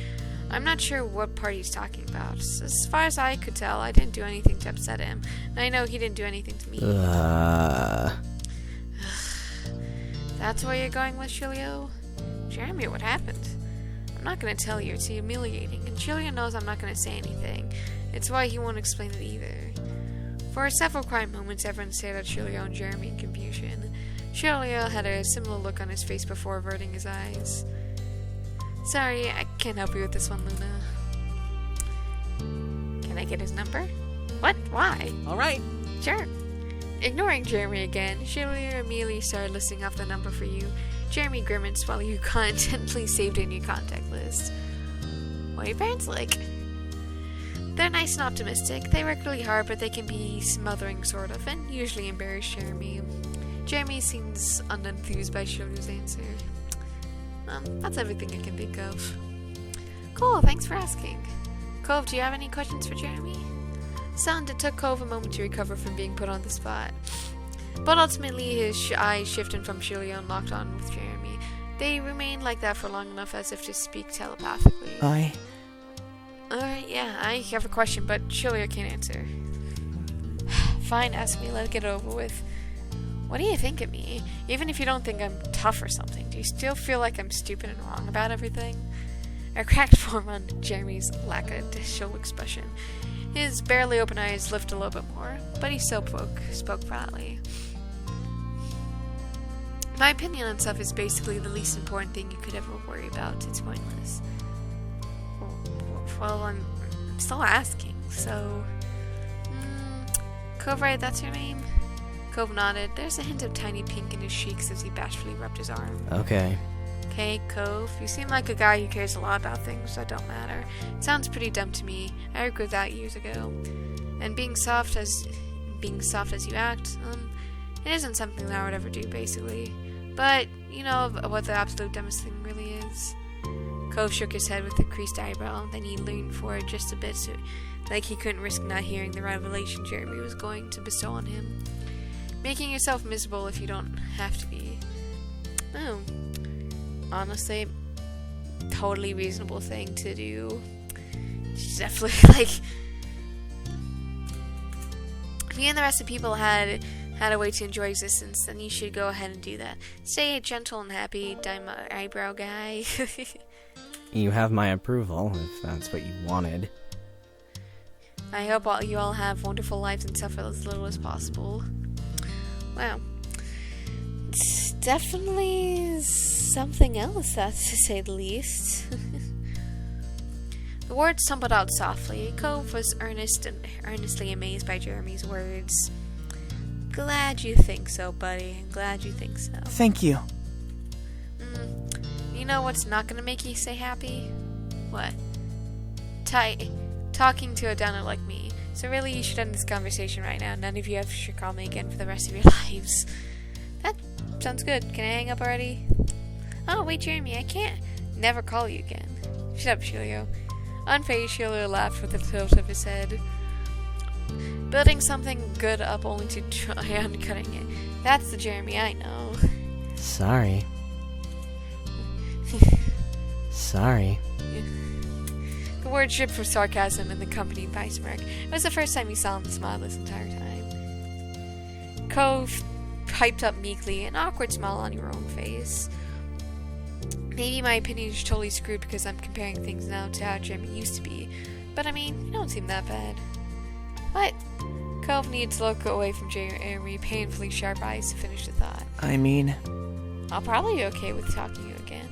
I'm not sure what part he's talking about. As far as I could tell, I didn't do anything to upset him. And I know he didn't do anything to me. That's where you're going with, Shilio? Jeremy, what happened? I'm not going to tell you. It's humiliating. And Shilio knows I'm not going to say anything. It's why he won't explain it either. For several quiet moments, everyone stared at Shilio and Jeremy in confusion. Shilio had a similar look on his face before averting his eyes. Sorry, I can't help you with this one, Luna. Can I get his number? What? Why? Alright. Sure. Ignoring Jeremy again, Shilio immediately started listing off the number for you. Jeremy grimaced while you intently saved in your contact list. What are your parents like? They're nice and optimistic. They work really hard, but they can be smothering, sort of, and usually embarrass Jeremy. Jeremy seems unenthused by Shilio's answer. That's everything I can think of. Cool, thanks for asking. Cove, do you have any questions for Jeremy? It took Cove a moment to recover from being put on the spot. But ultimately, his eyes shifted from Shilio and locked on with Jeremy. They remained like that for long enough as if to speak telepathically. Alright, yeah, I have a question, but Shilio can't answer. Fine, ask me, let's get it over with. What do you think of me? Even if you don't think I'm tough or something, do you still feel like I'm stupid and wrong about everything? A cracked form on Jeremy's lackadaisical expression. His barely open eyes lifted a little bit more, but he still spoke proudly. My opinion on stuff is basically the least important thing you could ever worry about. It's pointless. Well, I'm still asking, so... Cove, right, that's your name? Cove nodded. There's a hint of tiny pink in his cheeks as he bashfully rubbed his arm. Okay. Okay, Cove, you seem like a guy who cares a lot about things that don't matter. It sounds pretty dumb to me. I regret that years ago. And being soft as you act, it isn't something that I would ever do, basically. But, you know what the absolute dumbest thing really is? Cove shook his head with a creased eyebrow, then he leaned forward just a bit, so, like he couldn't risk not hearing the revelation Jeremy was going to bestow on him. Making yourself miserable if you don't have to be. Oh. Honestly, totally reasonable thing to do. She's definitely like, if you and the rest of people had a way to enjoy existence, then you should go ahead and do that. Stay a gentle and happy eyebrow guy. You have my approval, if that's what you wanted. I hope you all have wonderful lives and suffer as little as possible. Wow. It's definitely something else, that's to say the least. The words tumbled out softly. Cove was earnestly amazed by Jeremy's words. Glad you think so, buddy. Glad you think so. Thank you. You know what's not gonna make you stay happy? What? Talking to a downer like me. So really, you should end this conversation right now. None of you should call me again for the rest of your lives. That sounds good. Can I hang up already? Oh, wait, Jeremy, I can't never call you again. Shut up, Shilio. Unfazed, Shilio laughed with a tilt of his head. Building something good up only to try undercutting it. That's the Jeremy I know. Sorry. Sorry. The word dripped with sarcasm and accompanied by a smirk. It was the first time he saw him smile this entire time. Cove piped up meekly, an awkward smile on your own face. Maybe my opinion is totally screwed because I'm comparing things now to how Jeremy used to be. But I mean, you don't seem that bad. What? Cove needed to look away from Jeremy, painfully sharp eyes to finish the thought. I mean... I'll probably be okay with talking to you again.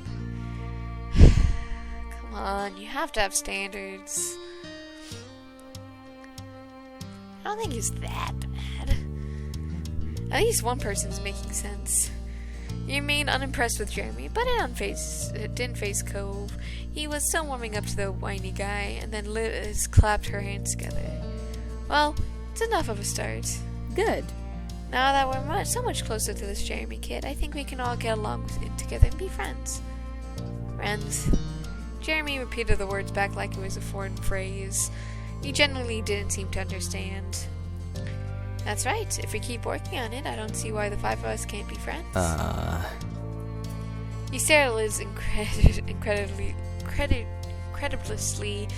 Come on, you have to have standards. I don't think it's that bad. At least one person's making sense. You remain unimpressed with Jeremy, but it didn't face Cove. He was still warming up to the whiny guy, and then Liz clapped her hands together. Well, it's enough of a start. Good. Now that we're so much closer to this Jeremy kid, I think we can all get along together and be friends. Friends. Jeremy repeated the words back like it was a foreign phrase. He genuinely didn't seem to understand. That's right. If we keep working on it, I don't see why the five of us can't be friends. He stared at Liz incredulously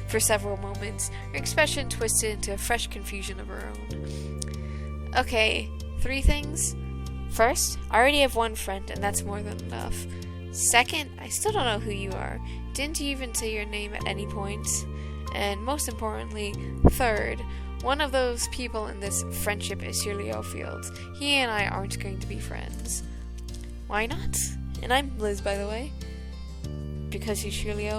for several moments, her expression twisted into a fresh confusion of her own. Okay, 3 things. First, I already have one friend, and that's more than enough. Second, I still don't know who you are. Didn't you even say your name at any point? And most importantly, third, one of those people in this friendship is Shirley Fields. He and I aren't going to be friends. Why not? And I'm Liz, by the way. Because he's Shirley.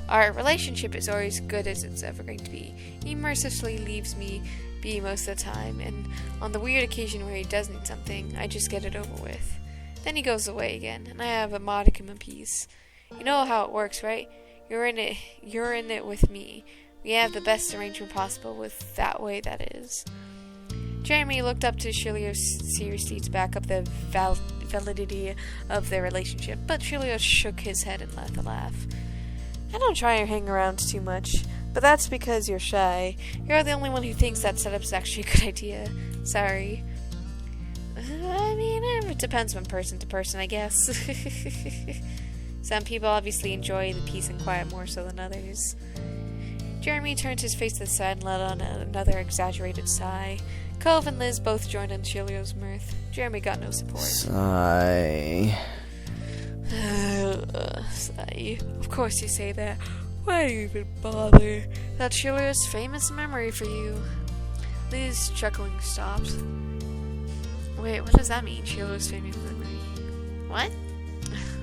Our relationship is always good as it's ever going to be. He mercilessly leaves me be most of the time, and on the weird occasion where he does need something, I just get it over with. Then he goes away again, and I have a modicum of peace. You know how it works, right? You're in it with me. We have the best arrangement possible with that way that is. Jeremy looked up to Shirley seriously to back up the validity of their relationship, but Shirley shook his head and laughed a laugh. I don't try to hang around too much, but that's because you're shy. You're the only one who thinks that setup's actually a good idea. Sorry. I mean, it depends from person to person, I guess. Some people obviously enjoy the peace and quiet more so than others. Jeremy turned his face to the side and let out another exaggerated sigh. Cove and Liz both joined in Shirley's mirth. Jeremy got no support. Sigh. Sigh. Of course you say that. Why do you even bother? That's Shirley's famous memory for you. Liz, chuckling, stopped. Wait, what does that mean, Shirley's famous memory? What?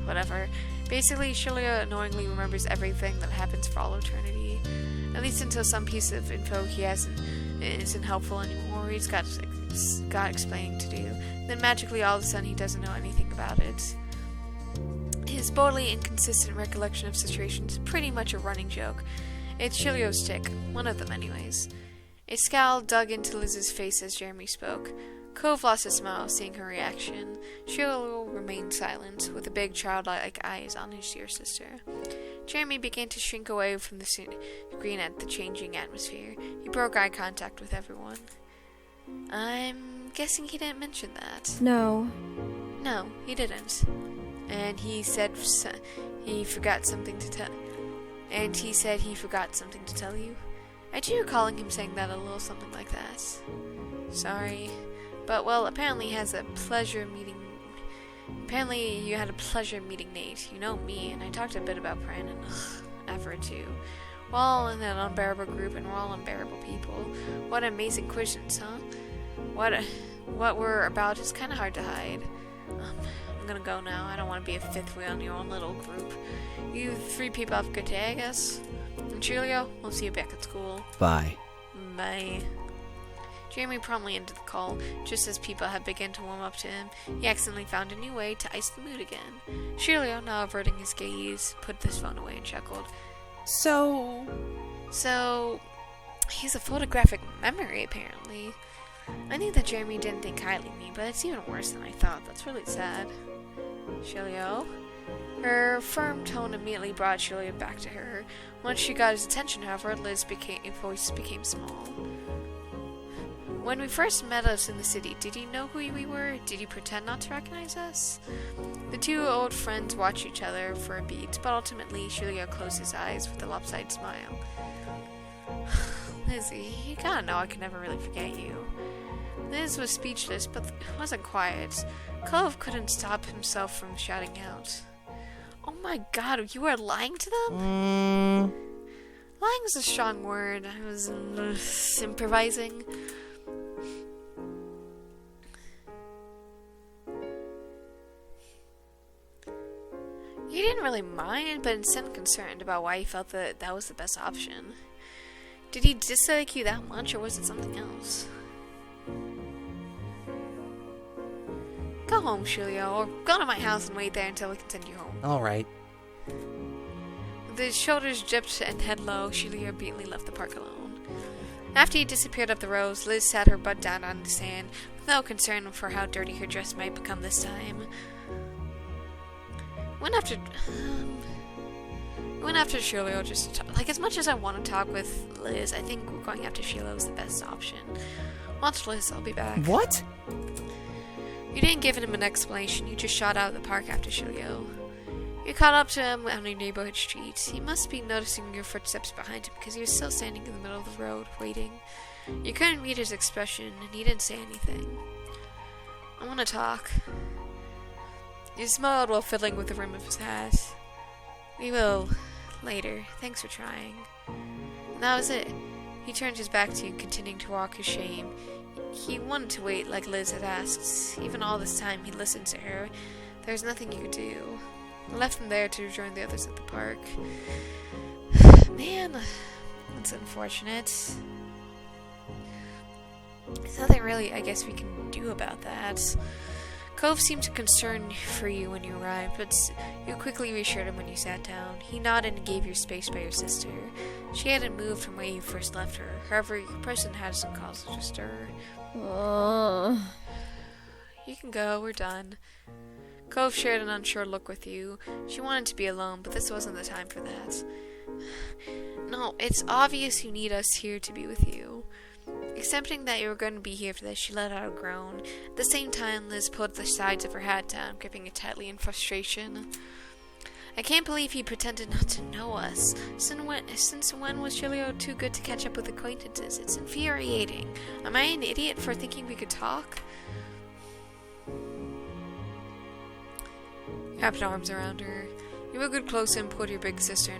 Whatever. Basically, Shirley annoyingly remembers everything that happens for all eternity. At least until some piece of info he has isn't helpful anymore. He's got explaining to do. Then magically, all of a sudden, he doesn't know anything about it. His boldly inconsistent recollection of situations is pretty much a running joke. It's Shirley's tick. One of them, anyways. A scowl dug into Liz's face as Jeremy spoke. Cove lost a smile, seeing her reaction. Shirley remained silent, with the big childlike eyes on his dear sister. Jeremy began to shrink away from the screen at the changing atmosphere. He broke eye contact with everyone. I'm guessing he didn't mention that. No. No, he didn't. And he said he forgot something to tell. And he said he forgot something to tell you. I do recall him saying that a little something like that. Sorry. But, well, apparently you had a pleasure meeting Nate. You know me, and I talked a bit about Pran and effort too. We're all in an unbearable group, and we're all unbearable people. What amazing coincidence, huh? What we're about is kind of hard to hide. I'm gonna go now. I don't want to be a fifth wheel in your own little group. You three people have a good day, I guess. And Julio, we'll see you back at school. Bye. Bye. Jeremy promptly ended the call. Just as people had begun to warm up to him, he accidentally found a new way to ice the mood again. Julio, now averting his gaze, put his phone away and chuckled. So, he's a photographic memory, apparently. I knew that Jeremy didn't think highly of me, but it's even worse than I thought. That's really sad. Julio? Her firm tone immediately brought Julio back to her. Once she got his attention, however, Liz's voice became small. When we first met us in the city, did you know who we were? Did you pretend not to recognize us? The two old friends watched each other for a beat, but ultimately Julio closed his eyes with a lopsided smile. Lizzie, you gotta know I could never really forget you. Liz was speechless, but wasn't quiet. Cove couldn't stop himself from shouting out. Oh my god, you were lying to them? Lying is a strong word. I was improvising. You didn't really mind, but instead concerned about why he felt that was the best option. Did he dislike you that much, or was it something else? Go home, Julio, or go to my house and wait there until we can send you home. Alright. With his shoulders dipped and head low, Julio obediently left the park alone. After he disappeared up the road, Liz sat her butt down on the sand, with no concern for how dirty her dress might become this time. Went after Julio just to talk. Like, as much as I want to talk with Liz, I think going after Julio is the best option. Watch Liz, I'll be back. What? You didn't give him an explanation, you just shot out of the park after Julio. You caught up to him on a neighborhood street. He must be noticing your footsteps behind him because he was still standing in the middle of the road, waiting. You couldn't read his expression, and he didn't say anything. I want to talk. He smiled while fiddling with the rim of his hat. We will. Later. Thanks for trying. And that was it. He turned his back to you, continuing to walk his shame. He wanted to wait like Liz had asked. Even all this time he listened to her. There was nothing you could do. I left him there to join the others at the park. Man, that's unfortunate. There's nothing really I guess we can do about that. Cove seemed concerned for you when you arrived, but you quickly reassured him when you sat down. He nodded and gave you space by your sister. She hadn't moved from where you first left her. However, your person had some cause to stir. You can go, we're done. Cove shared an unsure look with you. She wanted to be alone, but this wasn't the time for that. No, it's obvious you need us here to be with you. Accepting that you were going to be here for this, she let out a groan. At the same time, Liz pulled the sides of her hat down, gripping it tightly in frustration. I can't believe he pretended not to know us. Since when was Julio too good to catch up with acquaintances? It's infuriating. Am I an idiot for thinking we could talk? You wrapped arms around her. You wiggled closer and pulled your big sister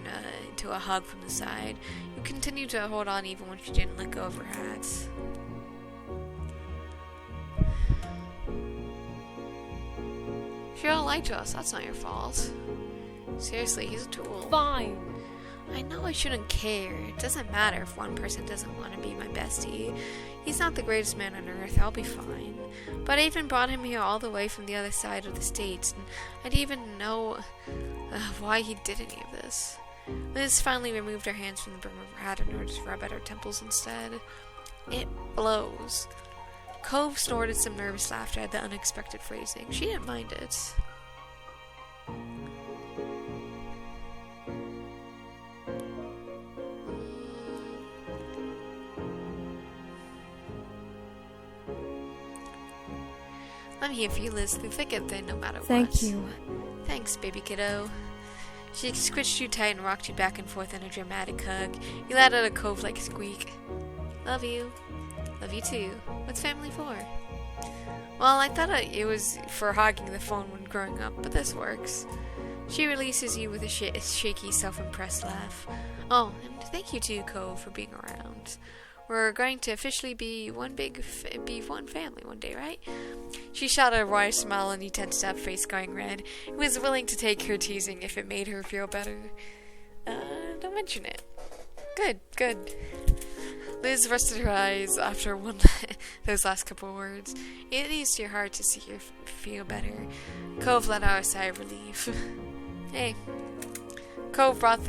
into a hug from the side. You continued to hold on even when she didn't let go of her hat. She don't lie to us. That's not your fault. Seriously, he's a tool. Fine. I know I shouldn't care. It doesn't matter if one person doesn't want to be my bestie. He's not the greatest man on earth. I'll be fine. But I even brought him here all the way from the other side of the states, and I didn't even know why he did any of this. Liz finally removed her hands from the brim of her hat in order to rub at her temples instead. It blows. Cove snorted some nervous laughter at the unexpected phrasing. She didn't mind it. I'm here for you, Liz, through thick and thin, no matter what. Thank you. Thanks, baby kiddo. She squished you tight and rocked you back and forth in a dramatic hug. You let out a Cove-like squeak. Love you. Love you too. What's family for? Well, I thought it was for hogging the phone when growing up, but this works. She releases you with a shaky, self-impressed laugh. Oh, and thank you too, Cove, for being around. We're going to officially be one family one day, right? She shot a wry smile and he tensed up, face going red. He was willing to take her teasing if it made her feel better. Don't mention it. Good. Liz rested her eyes after those last couple of words. It eased your heart to see her feel better. Cove let out a sigh of relief. Hey. Cove brought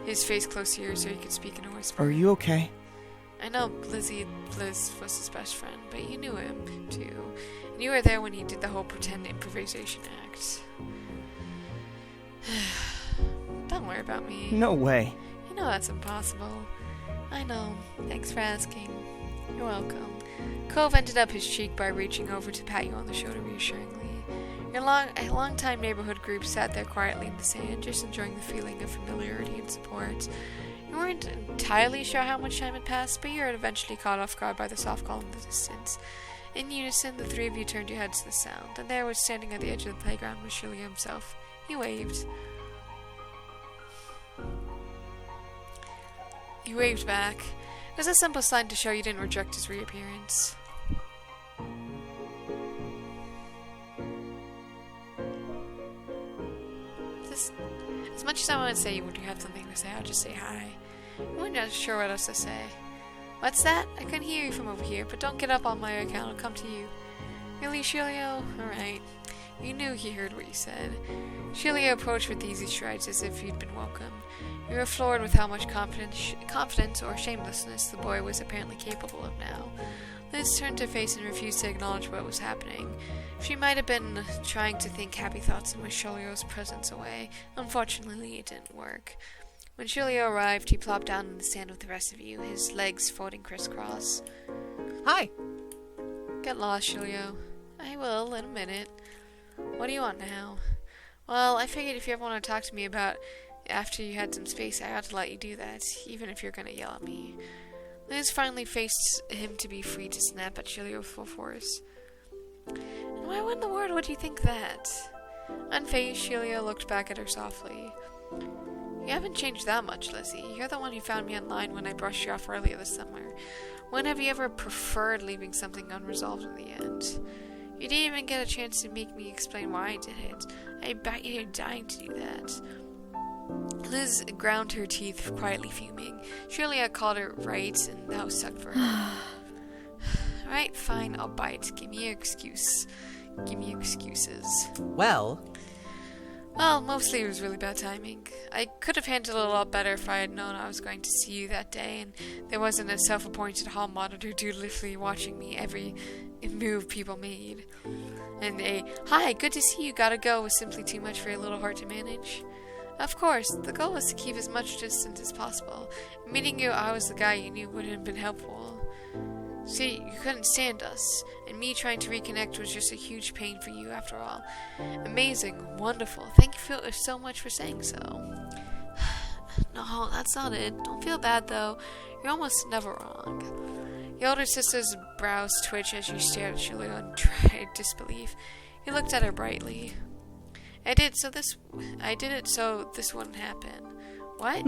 his face close to yours so he could speak in a whisper. Are you okay? I know Liz was his best friend, but you knew him, too. And you were there when he did the whole pretend improvisation act. Don't worry about me. No way. You know that's impossible. I know. Thanks for asking. You're welcome. Cove ended up his cheek by reaching over to pat you on the shoulder reassuringly. A long-time neighborhood group sat there quietly in the sand, just enjoying the feeling of familiarity and support. You weren't entirely sure how much time had passed, but you were eventually caught off guard by the soft call in the distance. In unison, the three of you turned your heads to the sound, and there was standing at the edge of the playground was Shirley himself. He waved. He waved back. It was a simple sign to show you didn't reject his reappearance. As much as I want to say you would have something to say, I'll just say hi. You weren't not sure what else to say. What's that? I couldn't hear you from over here, but don't get up on my account, I'll come to you. Really, Shilio? Alright. You knew he heard what you said. Shilio approached with easy strides as if you'd been welcome. You were floored with how much confidence or shamelessness the boy was apparently capable of now. Liz turned her face and refused to acknowledge what was happening. She might have been trying to think happy thoughts and wish Shilio's presence away. Unfortunately, it didn't work. When Shilio arrived, he plopped down in the sand with the rest of you, his legs folding crisscross. Hi. Get lost, Shilio. I will, in a minute. What do you want now? Well, I figured if you ever want to talk to me about after you had some space, I ought to let you do that, even if you're going to yell at me. Liz finally faced him to be free to snap at Shilio with full force. And why in the world would you think that? Unfazed, Shilio looked back at her softly. You haven't changed that much, Lizzie. You're the one who found me online when I brushed you off earlier this summer. When have you ever preferred leaving something unresolved in the end? You didn't even get a chance to make me explain why I did it. I bet you're dying to do that. Liz ground her teeth, quietly fuming. Surely I called her right, and that was sucked for her. Alright, fine, I'll bite. Give me your excuse. Give me your excuses. Well, mostly it was really bad timing. I could have handled it a lot better if I had known I was going to see you that day, and there wasn't a self-appointed hall monitor dutifully watching me every move people made. And a, hi, good to see you, gotta go, was simply too much for your little heart to manage. Of course, the goal was to keep as much distance as possible. Meeting you, I was the guy you knew wouldn't have been helpful. See, you couldn't stand us, and me trying to reconnect was just a huge pain for you after all. Amazing, wonderful, thank you so much for saying so. No, that's not it. Don't feel bad though. You're almost never wrong. Your older sister's brows twitched as you stared at Shilio in dry disbelief. He looked at her brightly. I did it so this wouldn't happen. What?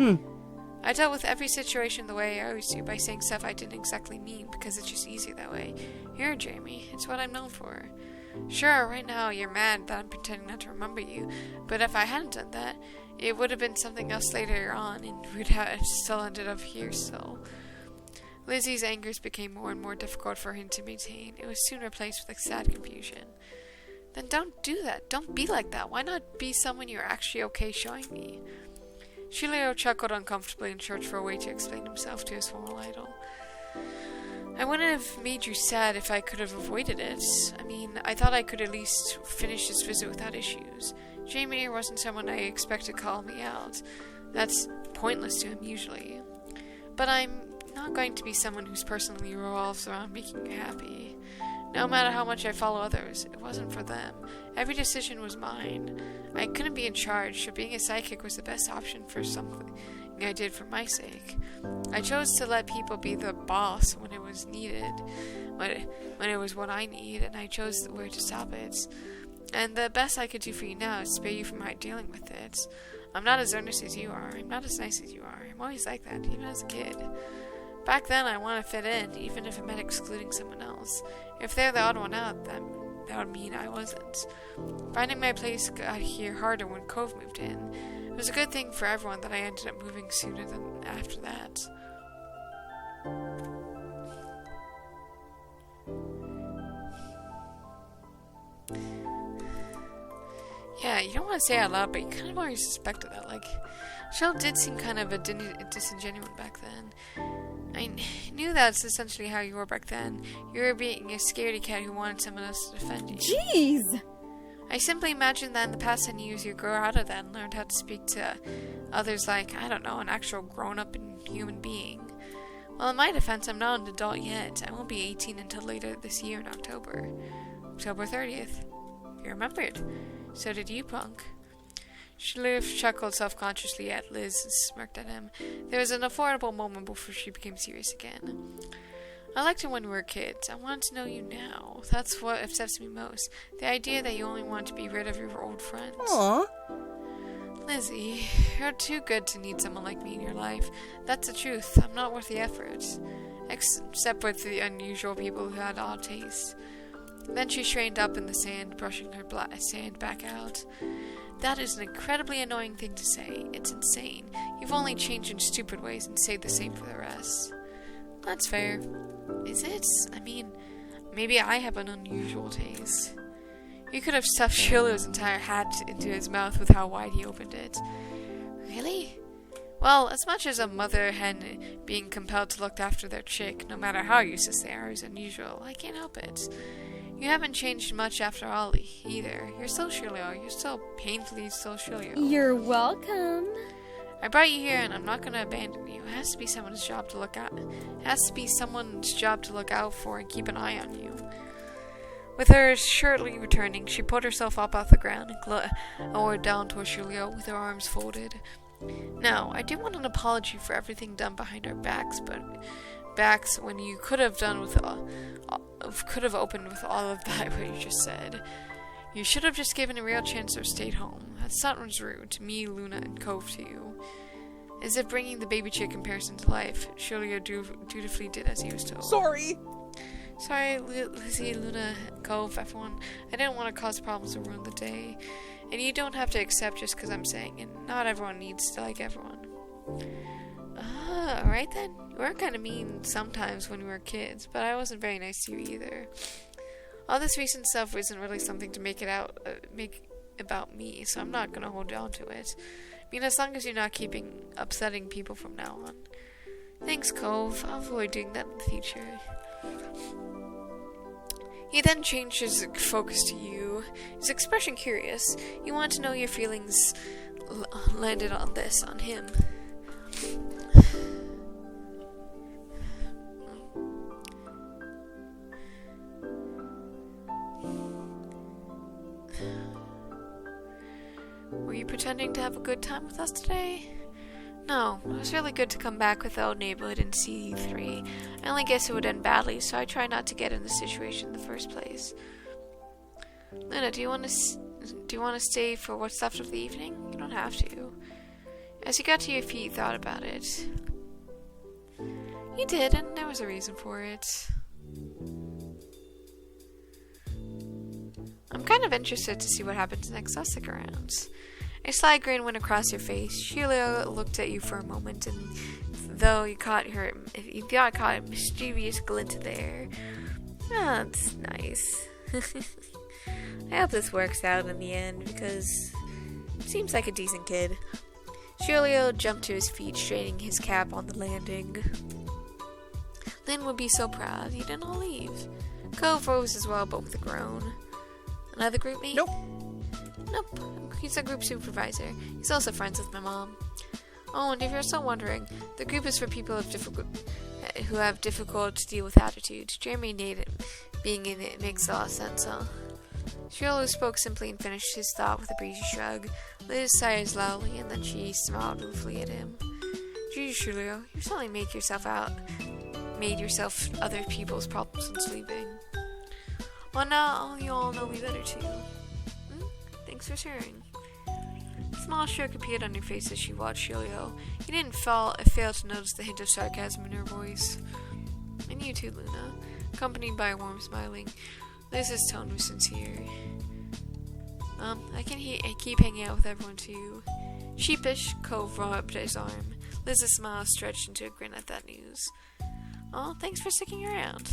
I dealt with every situation the way I always do, by saying stuff I didn't exactly mean, because it's just easier that way. Here, Jamie, it's what I'm known for. Sure, right now you're mad that I'm pretending not to remember you, but if I hadn't done that, it would have been something else later on, and we'd have still ended up here still. Lizzie's angers became more and more difficult for him to maintain. It was soon replaced with a sad confusion. Then don't do that. Don't be like that. Why not be someone you're actually okay showing me? Shilio chuckled uncomfortably and searched for a way to explain himself to his former idol. I wouldn't have made you sad if I could have avoided it. I mean, I thought I could at least finish this visit without issues. Jamie wasn't someone I expect to call me out. That's pointless to him usually. But I'm not going to be someone whose personality revolves around making you happy. No matter how much I follow others, it wasn't for them. Every decision was mine. I couldn't be in charge, so being a sidekick was the best option for something I did for my sake. I chose to let people be the boss when it was needed, when it was what I need, and I chose where to stop it. And the best I could do for you now is spare you from dealing with it. I'm not as earnest as you are. I'm not as nice as you are. I'm always like that, even as a kid. Back then, I wanted to fit in, even if it meant excluding someone else. If they're the odd one out, that would mean I wasn't. Finding my place got here harder when Cove moved in. It was a good thing for everyone that I ended up moving sooner than after that. Yeah, you don't want to say it out loud, but you kind of already suspected that. Like, Shell did seem kind of a disingenuous back then. I knew that's essentially how you were back then. You were being a scaredy cat who wanted someone else to defend you. Jeez! I simply imagined that in the past 10 years you grew out of that and learned how to speak to others like, I don't know, an actual grown-up and human being. Well, in my defense, I'm not an adult yet. I won't be 18 until later this year in October. October 30th. You remembered. So did you, punk. Shaliv chuckled self-consciously at Liz and smirked at him. There was an affordable moment before she became serious again. I liked it when we were kids. I wanted to know you now. That's what upsets me most. The idea that you only want to be rid of your old friends. Aww. Lizzie, you're too good to need someone like me in your life. That's the truth. I'm not worth the effort. Except with the unusual people who had odd tastes. Then she straightened up in the sand, brushing her sand back out. That is an incredibly annoying thing to say. It's insane. You've only changed in stupid ways and stayed the same for the rest. That's fair. Is it? I mean, maybe I have an unusual taste. You could have stuffed Shilo's entire hat into his mouth with how wide he opened it. Really? Well, as much as a mother hen being compelled to look after their chick, no matter how useless they are, is unusual, I can't help it. You haven't changed much after all, either. You're still Shilio. You're still painfully still Shilio. You're welcome. I brought you here, and I'm not going to abandon you. It has to be someone's job to look out. It has to be someone's job to look out for and keep an eye on you. With her shortly returning, she pulled herself up off the ground and lowered down toward Shilio with her arms folded. Now, I do want an apology for everything done behind our backs, when you could have opened with all of that what you just said. You should have just given a real chance or stayed home. That sounds rude to me, Luna, and Cove to you. As if bringing the baby chick comparison to life, Shulio dutifully did as he was told. Sorry, Lizzie, Luna, Cove, everyone. I didn't want to cause problems or ruin the day. And you don't have to accept just because I'm saying it. Not everyone needs to like everyone. Alright then. You were kind of mean sometimes when we were kids, but I wasn't very nice to you either. All this recent stuff isn't really something to make about me, so I'm not gonna hold on to it. I mean, as long as you're not upsetting people from now on. Thanks, Cove. I'll avoid doing that in the future. He then changed his focus to you, his expression curious. You want to know your feelings landed on him. Were you pretending to have a good time with us today? No, it was really good to come back with the old neighborhood and see you three. I only guess it would end badly, so I try not to get in the situation in the first place. Luna, do you want to stay for what's left of the evening? You don't have to. As you got to your feet, you thought about it. You did, and there was a reason for it. I'm kind of interested to see what happens next. I'll stick around. A sly grin went across your face. Sheila looked at you for a moment, and though you caught a mischievous glint there. Oh, that's nice. I hope this works out in the end, because he seems like a decent kid. Shirley jumped to his feet, straightening his cap on the landing. Lynn would be so proud. You didn't all leave. Cove rose as well, but with a groan. Another group mate? Nope. He's a group supervisor. He's also friends with my mom. Oh, and if you're still wondering, the group is for people who have difficult to deal with attitudes. Jeremy being in it makes a lot of sense, huh? Shirley spoke simply and finished his thought with a breezy shrug. Liz sighed loudly, and then she smiled ruefully at him. Gee, Julio, you suddenly made yourself other people's problems since leaving. Well, now you all know me better, too. Thanks for sharing. A small smirk appeared on her face as she watched Julio. He didn't fail to notice the hint of sarcasm in her voice. And you too, Luna, accompanied by a warm smiling. Liz's tone was sincere. I keep hanging out with everyone too. Sheepish, Cove rubbed his arm. Liz's smile stretched into a grin at that news. Oh, thanks for sticking around.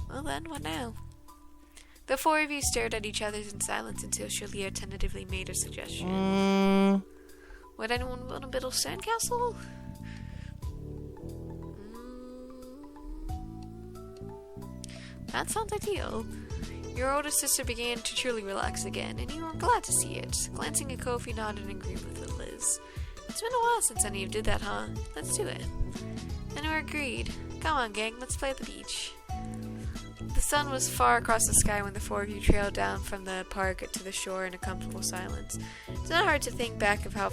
Well then, what now? The four of you stared at each other in silence until Julio tentatively made a suggestion. Would anyone want to build a sandcastle? That sounds ideal. Your older sister began to truly relax again, and you were glad to see it. Glancing at Cove, he nodded in agreement with Liz. It's been a while since any of you did that, huh? Let's do it. And we agreed. Come on, gang, let's play at the beach. The sun was far across the sky when the four of you trailed down from the park to the shore in a comfortable silence. It's not hard to think back of how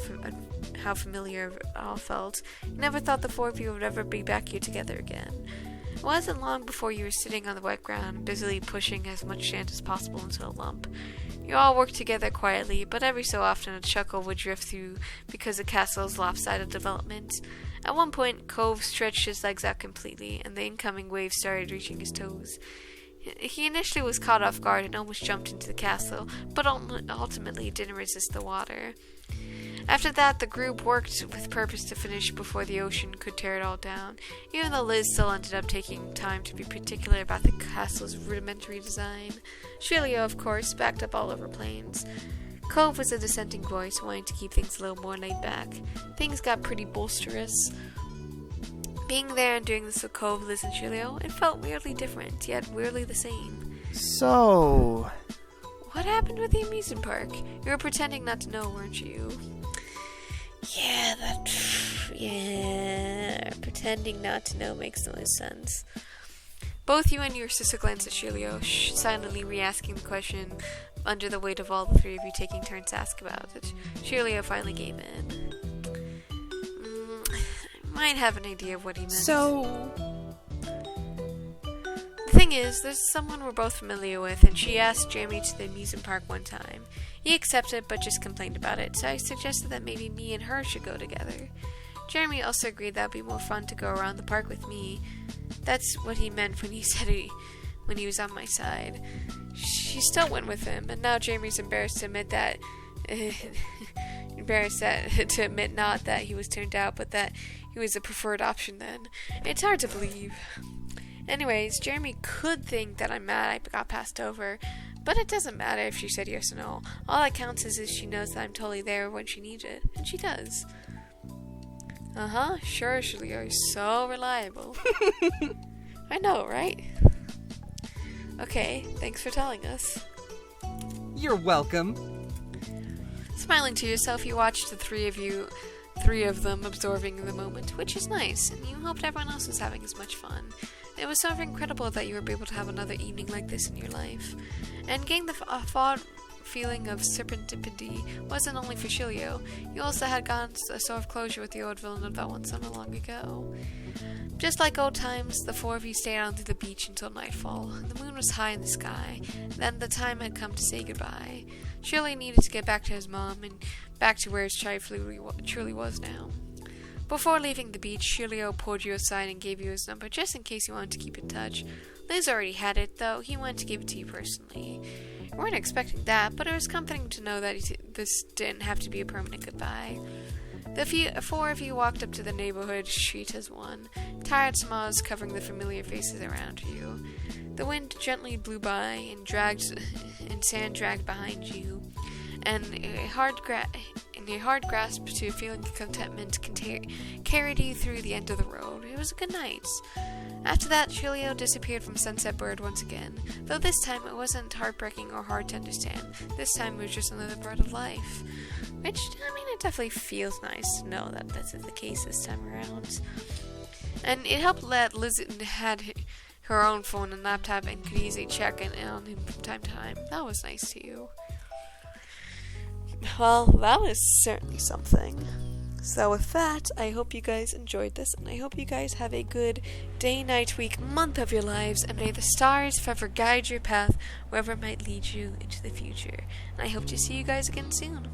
familiar it all felt. You never thought the four of you would ever be back here together again. It wasn't long before you were sitting on the wet ground, busily pushing as much sand as possible into a lump. You all worked together quietly, but every so often a chuckle would drift through because of the castle's lopsided development. At one point, Cove stretched his legs out completely, and the incoming waves started reaching his toes. He initially was caught off guard and almost jumped into the castle, but ultimately didn't resist the water. After that, the group worked with purpose to finish before the ocean could tear it all down, even though Liz still ended up taking time to be particular about the castle's rudimentary design. Julio, of course, backed up all over planes. Cove was a dissenting voice, wanting to keep things a little more laid back. Things got pretty boisterous. Being there and doing this with Cove, Liz, and Julio, it felt weirdly different, yet weirdly the same. So... What happened with the amusement park? You were pretending not to know, weren't you? Yeah, pretending not to know makes no sense. Both you and your sister glanced at Julio, silently re-asking the question under the weight of all the three of you taking turns to ask about it. Julio finally gave in. Might have an idea of what he meant. So... The thing is, there's someone we're both familiar with, and she asked Jeremy to the amusement park one time. He accepted, but just complained about it, so I suggested that maybe me and her should go together. Jeremy also agreed that would be more fun to go around the park with me. That's what he meant when he said when he was on my side. She still went with him, and now Jeremy's embarrassed to admit that... to admit not that he was turned out, but that he was the preferred option then. It's hard to believe. Anyways, Jeremy could think that I'm mad I got passed over, but it doesn't matter if she said yes or no. All that counts is she knows that I'm totally there when she needs it, and she does. Sure, Julio, you're so reliable. I know, right? Okay, thanks for telling us. You're welcome. Smiling to yourself, you watched the three of them absorbing the moment, which is nice, and you hoped everyone else was having as much fun. It was so incredible that you were able to have another evening like this in your life. And getting the fond feeling of serendipity wasn't only for Julio. You also had gotten a sort of closure with the old villain of that one summer long ago. Just like old times, the four of you stayed on to the beach until nightfall. The moon was high in the sky. Then the time had come to say goodbye. Shirley needed to get back to his mom and back to where his child truly was now. Before leaving the beach, Julio pulled you aside and gave you his number just in case you wanted to keep in touch. Liz already had it, though he wanted to give it to you personally. You weren't expecting that, but it was comforting to know that this didn't have to be a permanent goodbye. The four of you walked up to the neighborhood street as one, tired smiles covering the familiar faces around you. The wind gently blew by and sand dragged behind you, and a hard grasp to a feeling of contentment carried you through the end of the road. It was a good night. After that, Julio disappeared from Sunset Bird once again, though this time it wasn't heartbreaking or hard to understand. This time it was just another part of life. Which, it definitely feels nice to know that this is the case this time around. And it helped that Liz her own phone and laptop and could easily check in on him from time to time. That was nice to you. Well, that was certainly something. So with that, I hope you guys enjoyed this, and I hope you guys have a good day, night, week, month of your lives, and may the stars forever guide your path wherever it might lead you into the future. And I hope to see you guys again soon.